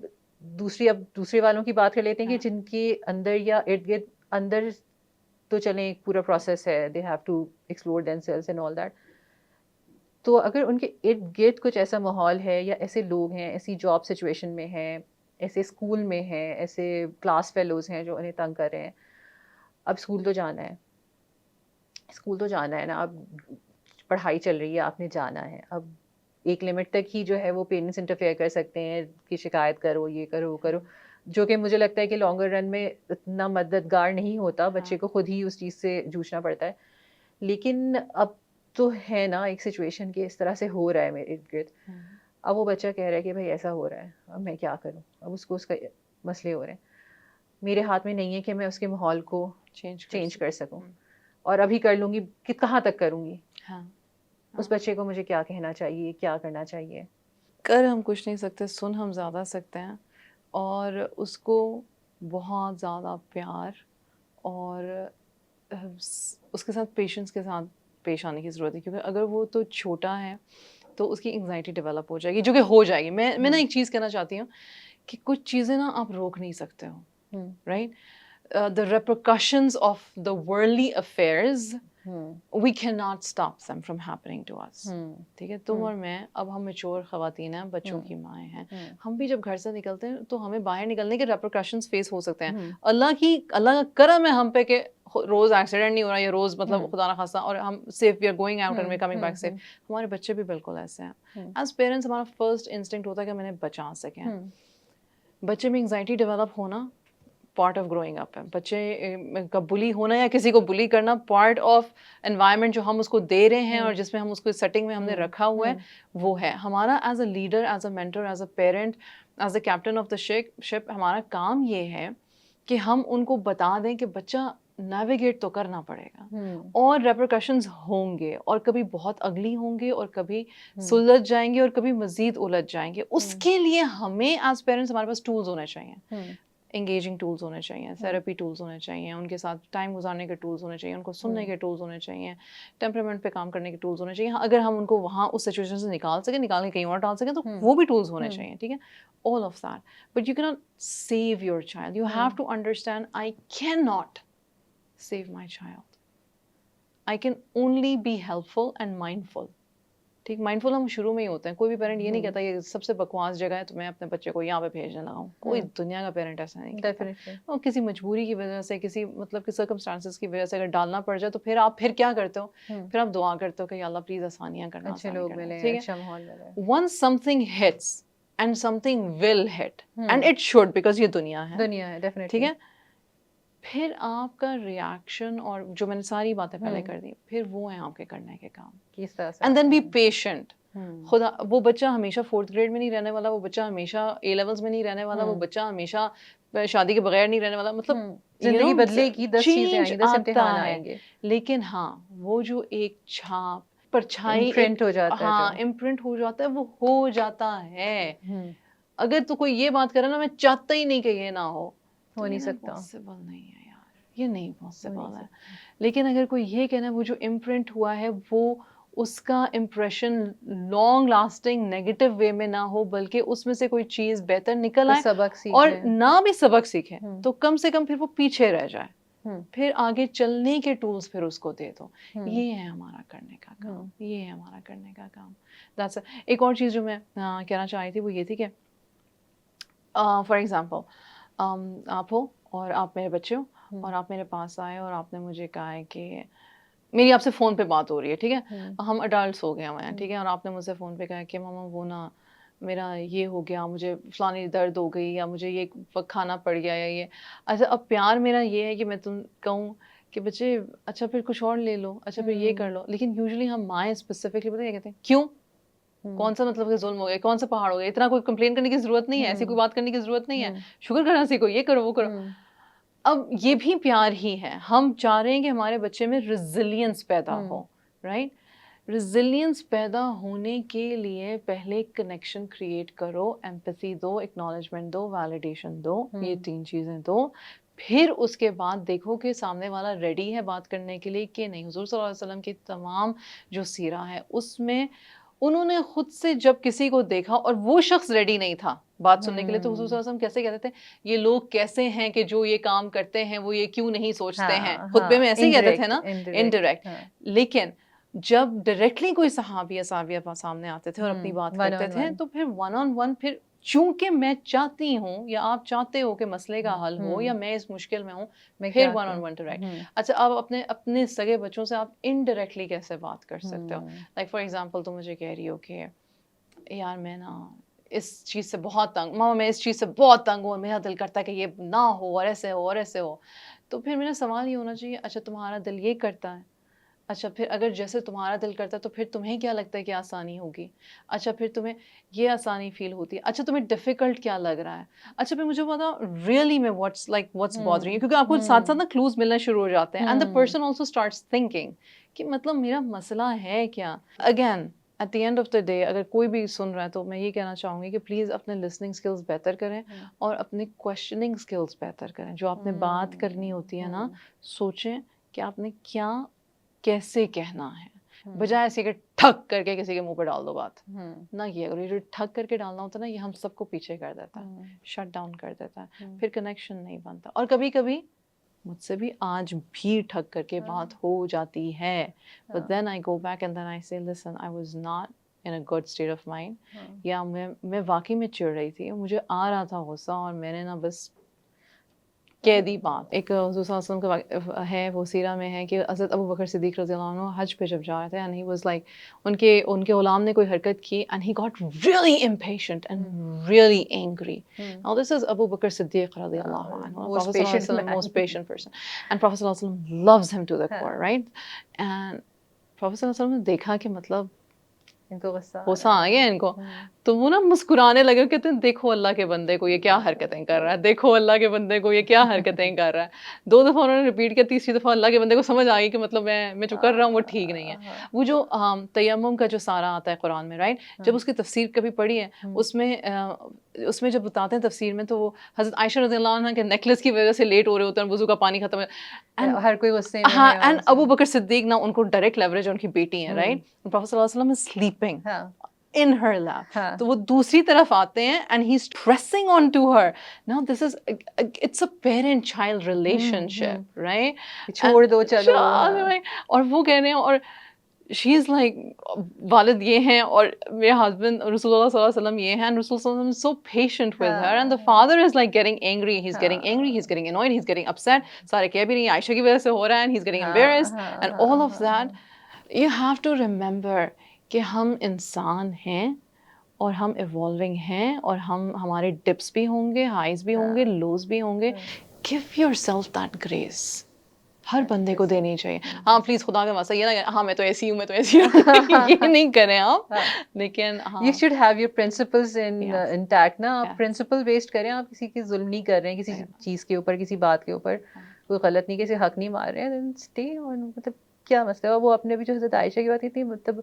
اب دوسرے والوں کی بات کر لیتے ہیں کہ جن کے اندر یا ارد گرد اندر تو چلیں ایک پورا پروسیس ہے, they have to explore themselves and all that. تو اگر ان کے ارد گرد کچھ ایسا ماحول ہے یا ایسے لوگ ہیں, ایسی جاب سچویشن میں ہیں, ایسے اسکول میں ہیں, ایسے کلاس فیلوز ہیں جو انہیں تنگ کر رہے ہیں, اب اسکول تو جانا ہے نا, اب پڑھائی چل رہی ہے, آپ نے جانا ہے. اب ایک لمٹ تک ہی جو ہے وہ پیرنٹس انٹرفیئر کر سکتے ہیں کہ شکایت کرو, یہ کرو, وہ کرو, جو کہ مجھے لگتا ہے کہ لانگر رن میں اتنا مددگار نہیں ہوتا, بچے کو خود ہی اس چیز سے جوجھنا پڑتا ہے. لیکن اب تو ہے نا ایک سچویشن کہ اس طرح سے ہو رہا ہے میرے ارد گرد, اب وہ بچہ کہہ رہا ہے کہ بھائی ایسا ہو رہا ہے, اب میں کیا کروں, اب اس کو اس کا مسئلے ہو رہے ہیں, میرے ہاتھ میں نہیں ہے کہ میں اس کے ماحول کو چینج کر سکوں, اور ابھی کر لوں گی کہ کہاں تک کروں گی. اس بچے کو مجھے کیا کہنا چاہیے, کیا کرنا چاہیے؟ کر ہم کچھ نہیں سکتے, سن ہم زیادہ سکتے ہیں, اور اس کو بہت زیادہ پیار اور اس کے ساتھ پیشنس کے ساتھ پیش آنے کی ضرورت ہے, کیونکہ اگر وہ تو چھوٹا ہے تو اس کی انگزائٹی ڈیولپ ہو جائے گی, جو کہ ہو جائے گی. میں نا ایک چیز کہنا چاہتی ہوں کہ کچھ چیزیں نا آپ روک نہیں سکتے ہو, right. The repercussions of the worldly affairs, we cannot stop them from happening to us. ٹھیک ہے, تم اور میں اب ہم میچور خواتین ہیں, بچوں کی مائیں ہیں, ہم بھی جب گھر سے نکلتے ہیں تو ہمیں باہر نکلنے کے repercussions فیس ہو سکتے ہیں. اللہ کا کرم ہے ہم پہ کہ روز ایکسیڈنٹ نہیں ہو رہا, یا روز مطلب خدا نہ خواستہ, اور ہم safe, we are going out and we are coming back safe. ہمارے بچے بھی بالکل ایسے ہیں. ایز پیرنٹس ہمارا فرسٹ انسٹنکٹ ہوتا ہے کہ ہم انہیں بچا سکیں. بچے میں انگزائٹی ڈیولپ ہونا پارٹ آف گروئنگ اپ ہے. بچے کا بلی ہونا یا کسی کو بلی کرنا پارٹ آف انوائرمنٹ جو ہم اس کو دے رہے ہیں, اور جس میں ہم اس کو سیٹنگ میں ہم نے رکھا ہوا ہے, وہ ہے. ہمارا as a leader, as a mentor, as a parent, as a captain of the ship, ہمارا کام یہ ہے کہ ہم ان کو بتا دیں کہ بچہ نیویگیٹ تو کرنا پڑے گا, اور ریپرکشنز ہوں گے, اور کبھی بہت اگلی ہوں گے, اور کبھی سلجھ جائیں گے, اور کبھی مزید الجھ جائیں گے. اس کے لیے ہمیں ایز پیرنٹس ہمارے پاس ٹولز ہونے چاہیے, انگیجنگ ٹولز ہونے چاہیے, تھراپی ٹولز ہونے چاہیے, ان کے ساتھ ٹائم گزارنے کے ٹولز ہونے چاہیے, ان کو سننے کے ٹولز ہونے چاہیے, ٹیمپرامنٹ پہ کام کرنے کے ٹولز ہونے چاہیے. اگر ہم ان کو وہاں اس سچویشن سے نکال کے کہیں اور ڈال سکیں تو وہ بھی ٹولز ہونے چاہیے. ٹھیک ہے, all of that, but you cannot save your child. You have to understand, I cannot save my child. I can only be helpful and mindful. ٹھیک, مائنڈفل ہم شروع میں ہی ہوتے ہیں. کوئی بھی پیرنٹ یہ نہیں کہتا یہ سب سے بکواس جگہ ہے تو میں اپنے بچے کو یہاں پہ بھیجنے لگا ہوں. کوئی دنیا کا پیرنٹ ایسا نہیں کہتا. اور کسی مجبوری کی وجہ سے, کسی مطلب کہ سرکمسٹانسز کی وجہ سے اگر ڈالنا پڑ جائے تو پھر آپ کیا کرتے ہو, پھر آپ دعا کرتے ہو کہ یا اللہ پلیز آسانیاں کرنا, اچھے لوگ ملیں, اچھا ماحول ملے. Once something hits and something will hit, and it should, because یہ دنیا ہے, ٹھیک ہے, پھر آپ کا ریاکشن, اور جو میں نے ساری باتیں پہلے کر دی, پھر وہ ہیں آپ کے کرنے کے کام. کس طرح سے, اینڈ دین بی پیشنٹ. خدا, وہ بچہ ہمیشہ 4th گریڈ میں نہیں رہنے والا, وہ بچہ ہمیشہ A levels میں نہیں رہنے والا, وہ بچہ ہمیشہ شادی کے بغیر نہیں رہنے والا. مطلب زندگی بدلے گی, 10 چیزیں آئیں گی, 10 امتحان آئیں گے, لیکن ہاں وہ جو ایک چھاپ, پرچھائی, امپرنٹ ہو جاتا ہے, ہاں امپرنٹ ہو جاتا ہے, وہ ہو جاتا ہے. اگر تو کوئی یہ بات کرے نا میں چاہتا ہی نہیں کہ یہ نہ ہو نہیں سکتا, پاسبل نہیں ہے یار, یہ نہیں پاسبل ہے. لیکن اگر کوئی یہ کہنا ہے وہ جو امپرنٹ ہوا ہے وہ اس کا impression long lasting negative way میں نہ ہو, بلکہ اس میں سے کوئی چیز بہتر نکل آئے, اور نہ بھی سبق سیکھے تو کم سے کم پھر وہ پیچھے رہ جائے, پھر آگے چلنے کے ٹولز پھر اس کو دے دو. یہ ہے ہمارا کرنے کا کام, یہ ہے ہمارا کرنے کا کام. ایک اور چیز جو میں کہنا چاہ رہی تھی وہ یہ تھی کہ فار ایگزامپل آپ ہو اور آپ میرے بچے ہو, اور آپ میرے پاس آئے اور آپ نے مجھے کہا ہے کہ میری آپ سے فون پہ بات ہو رہی ہے, ٹھیک ہے, ہم اڈلٹس ہو گئے ہیں, ٹھیک ہے, اور آپ نے مجھ سے فون پہ کہا کہ ماما وہ نا میرا یہ ہو گیا, مجھے فلانی درد ہو گئی, یا مجھے یہ کھانا پڑ گیا, یا یہ. اچھا, اب پیار میرا یہ ہے کہ میں تم کہوں کہ بچے اچھا پھر کچھ اور لے لو, اچھا پھر یہ کر لو. لیکن یوزلی ہم مائیں اسپیسیفکلی پتہ کیا کہتے ہیں, کیوں, کون سا مطلب کہ ظلم ہو گیا, کون سا پہاڑ ہو گیا, اتنا کوئی کمپلین کرنے کی ضرورت نہیں ہے, ایسی کوئی بات کرنے کی ضرورت نہیں ہے, شکر کرنا سیکھو, یہ کرو وہ کرو. اب یہ بھی پیار ہی ہے. ہم چاہ رہے ہیں کہ ہمارے بچے میں ریزیلینس پیدا ہو, رائٹ. ریزیلینس پیدا ہونے کے لیے پہلے کنیکشن کریٹ کرو, ایمپیتھی دو, ایکنالجمنٹ دو, ویلیڈیشن دو, یہ 3 چیزیں دو. پھر اس کے بعد دیکھو کہ سامنے والا ریڈی ہے بات کرنے کے لیے کہ نہیں. حضور صلی اللہ علیہ وسلم کی تمام جو سیرہ ہے اس میں انہوں نے خود سے جب کسی کو دیکھا اور وہ شخص ریڈی نہیں تھا بات سننے کے لیے، تو حضور صلی اللہ علیہ وسلم کیسے کہتے تھے یہ لوگ کیسے ہیں کہ جو یہ کام کرتے ہیں وہ یہ کیوں نہیں سوچتے ہیں، خطبے میں ایسے ہی کہتے تھے نا، انڈائریکٹ. لیکن جب ڈائریکٹلی کوئی صحابی یا صحابیہ سامنے آتے تھے اور اپنی بات کرتے تھے تو پھر ون آن ون، پھر چونکہ میں چاہتی ہوں یا آپ چاہتے ہو کہ مسئلے کا حل ہو یا میں اس مشکل میں ہوں، پھر ون آن ون ڈائریکٹ. اچھا آپ اپنے سگے بچوں سے آپ انڈائریکٹلی کیسے بات کر سکتے ہو؟ لائک فار ایگزامپل تم مجھے کہہ رہی ہو کہ یار میں نا اس چیز سے بہت تنگ، ماما میں اس چیز سے بہت تنگ ہوں اور میرا دل کرتا ہے کہ یہ نہ ہو اور ایسے ہو اور ایسے ہو. تو پھر میرا سوال یہ ہونا چاہیے اچھا تمہارا دل یہ کرتا ہے، اچھا پھر اگر جیسے تمہارا دل کرتا ہے تو پھر تمہیں کیا لگتا ہے کہ آسانی ہوگی، اچھا پھر تمہیں یہ آسانی فیل ہوتی ہے، اچھا تمہیں ڈیفیکلٹ کیا لگ رہا ہے، اچھا پھر مجھے بتاؤ ریئلی میں واٹس بادرنگ، کیونکہ آپ کو ساتھ ساتھ نا کلوز ملنا شروع ہو جاتے ہیں، and the person also starts thinking کہ مطلب میرا مسئلہ ہے کیا. Again at the end of the day اگر کوئی بھی سن رہا ہے تو میں یہ کہنا چاہوں گی کہ پلیز اپنے لسننگ اسکلز بہتر کریں اور اپنے کوشچننگ اسکلز بہتر کریں. جو آپ نے بات کرنی ہوتی ہے نا، سوچیں کہ آپ نے کیا کیسے کہنا ہے، بجائے ایسے کہ ٹھک کر کے کسی کے منہ پہ ڈال دو بات. نہ یہ اگر یہ جو ٹھک کر کے ڈالنا ہوتا ہے نا، یہ ہم سب کو پیچھے کر دیتا ہے، شٹ ڈاؤن کر دیتا ہے، پھر کنیکشن نہیں بنتا. اور کبھی کبھی مجھ سے بھی آج بھی ٹھک کر کے بات ہو جاتی ہے، but then I go back and then I say listen I was not in a good state of mind، یا میں واقعی میں چڑ رہی تھی، مجھے آ رہا تھا غصہ اور میں نے نا بس کہہ دی بات. ایک حضور صلی اللہ علیہ وسلم کا ہے، وہ سیرہ میں ہے کہ حضرت ابو بکر صدیق رضی اللہ عنہ حج پہ جب جا رہے تھے and he was like ان کے غلام نے کوئی حرکت کی and he got really impatient and really angry. Now this is Abu Bakr Siddiq رضی اللہ عنہ، most patient person, and Prophet صلی اللہ علیہ وسلم loves him to the core, right? And Prophet صلی اللہ علیہ وسلم نے دیکھا کہ مطلب ان کو غصہ آ گیا ان کو، تو وہ نا مسکرانے لگے، کہتے ہیں دیکھو اللہ کے بندے کو یہ کیا حرکتیں کر رہا ہے، دیکھو اللہ کے بندے کو یہ کیا حرکتیں کر رہا ہے. 2 دفعہ انہوں نے ریپیٹ کیا، تیسری دفعہ اللہ کے بندے کو سمجھ آ گئی کہ مطلب میں جو کر رہا ہوں وہ ٹھیک نہیں ہے. وہ جو تیمم کا جو سارا آتا ہے قرآن میں، رائٹ، جب اس کی تفسیر کبھی پڑھی ہے، اس میں جب بتاتے ہیں تفسیر میں، تو وہ حضرت عائشہ رضی اللہ عنہ کے نیکلس کی وجہ سے لیٹ ہو رہے ہوتے ہیں، وضو کا پانی ختم ہے، ہر کوئی غصے میں، ہاں، اینڈ ابو بکر صدیق نا ان کو ڈائریکٹ لیوریج ان کی بیٹی ہیں، رائٹ، پروفیٹ صلی اللہ علیہ وسلم از سلیپنگ in her lap. تو وہ دوسری طرف آتے ہیں and he's pressing on to her. Now this is it's a parent child relationship, right? چھوڑ دو چلو. اور وہ کہہ رہے ہیں، اور she is like والد یہ ہیں اور میرے ہسبینڈ رسول اللہ صلی اللہ علیہ وسلم یہ ہیں، and رسول صلی اللہ علیہ وسلم is so patient with her, and the father is like getting angry, he's getting annoyed, he's getting upset. سارے کہہ بھی رہی ہیں عائشہ کی وجہ سے ہو رہا ہے and he's getting embarrassed and all of that. You have to remember کہ ہم انسان ہیں اور ہم ایوالونگ ہیں، اور ہمارے ڈپس بھی ہوں گے، ہائیز بھی ہوں گے، لوز بھی ہوں گے. Give yourself that grace. ہر بندے کو دینی چاہیے. ہاں پلیز خدا کا واسطہ یہ نہ ہاں میں تو ایسی ہوں، میں تو ایسی ہوں، یہ نہیں کریں آپ. لیکن you should have your principles intact نا. آپ پرنسپل بیسڈ کریں، آپ کسی کی ظلم نہیں کر رہے ہیں، کسی چیز کے اوپر، کسی بات کے اوپر کوئی غلط نہیں، کسی حق نہیں مار رہے ہیں، then stay on. مطلب کیا مسئلہ ہے؟ وہ اپنے بھی جو حضرت عائشہ کی بات کی تھی، مطلب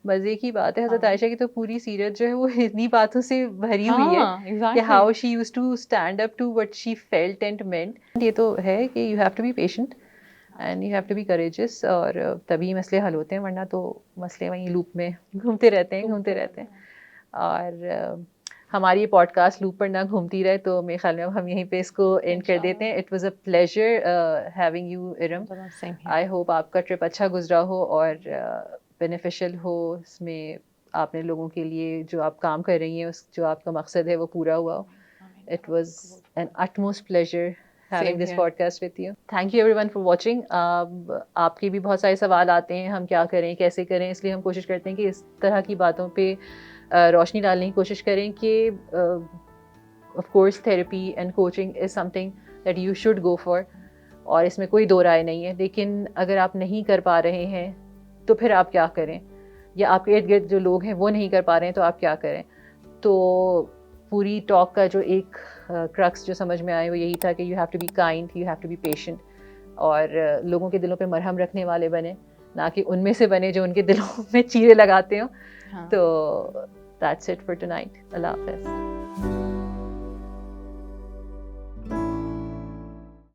مزے کی بات ہے، حضرت عائشہ کی تو پوری سیرت جو ہے وہ اتنی باتوں سے بھری ہوئی ہے کہ how she used to stand up to what she felt and meant. یہ تو ہے کہ you have to be patient and you have to be courageous, اور تبھی مسئلے حل ہوتے ہیں، ورنہ تو مسئلے وہیں لوپ میں گھومتے رہتے ہیں. اور ہماری یہ پوڈ کاسٹ لوپ پر نہ گھومتی رہے، تو میرے خیال میں ہم یہیں پہ اس کو اینڈ کر دیتے ہیں. It was a pleasure having you Iram. I hope آپ کا ٹرپ اچھا گزرا ہو اور بینیفیشل ہو، اس میں آپ نے لوگوں کے لیے جو آپ کام کر رہی ہیں، جو آپ کا مقصد ہے وہ پورا ہوا ہو. It was an utmost pleasure having this podcast with you. Thank you everyone for watching. آپ کے بھی بہت سارے سوال آتے ہیں، ہم کیا کریں، کیسے کریں، اس لیے ہم کوشش کرتے ہیں کہ اس طرح کی باتوں پہ روشنی ڈالنے کی کوشش کریں کہ of course therapy and coaching is something that you should go for، اور اس میں کوئی دو رائے نہیں ہے. لیکن اگر آپ نہیں کر پا رہے ہیں تو پھر آپ کیا کریں، یا آپ کے ارد گرد جو لوگ ہیں وہ نہیں کر پا رہے ہیں تو آپ کیا کریں. تو پوری ٹاک کا جو ایک کرکس جو سمجھ میں آئے وہ یہی تھا کہ you have to be kind, you have to be patient, اور لوگوں کے دلوں پہ مرہم رکھنے والے بنے، نہ کہ ان میں سے بنے جو ان کے دلوں میں چیرے لگاتے ہوں. تو دیٹس اٹ فار ٹونائٹ. اللہ حافظ.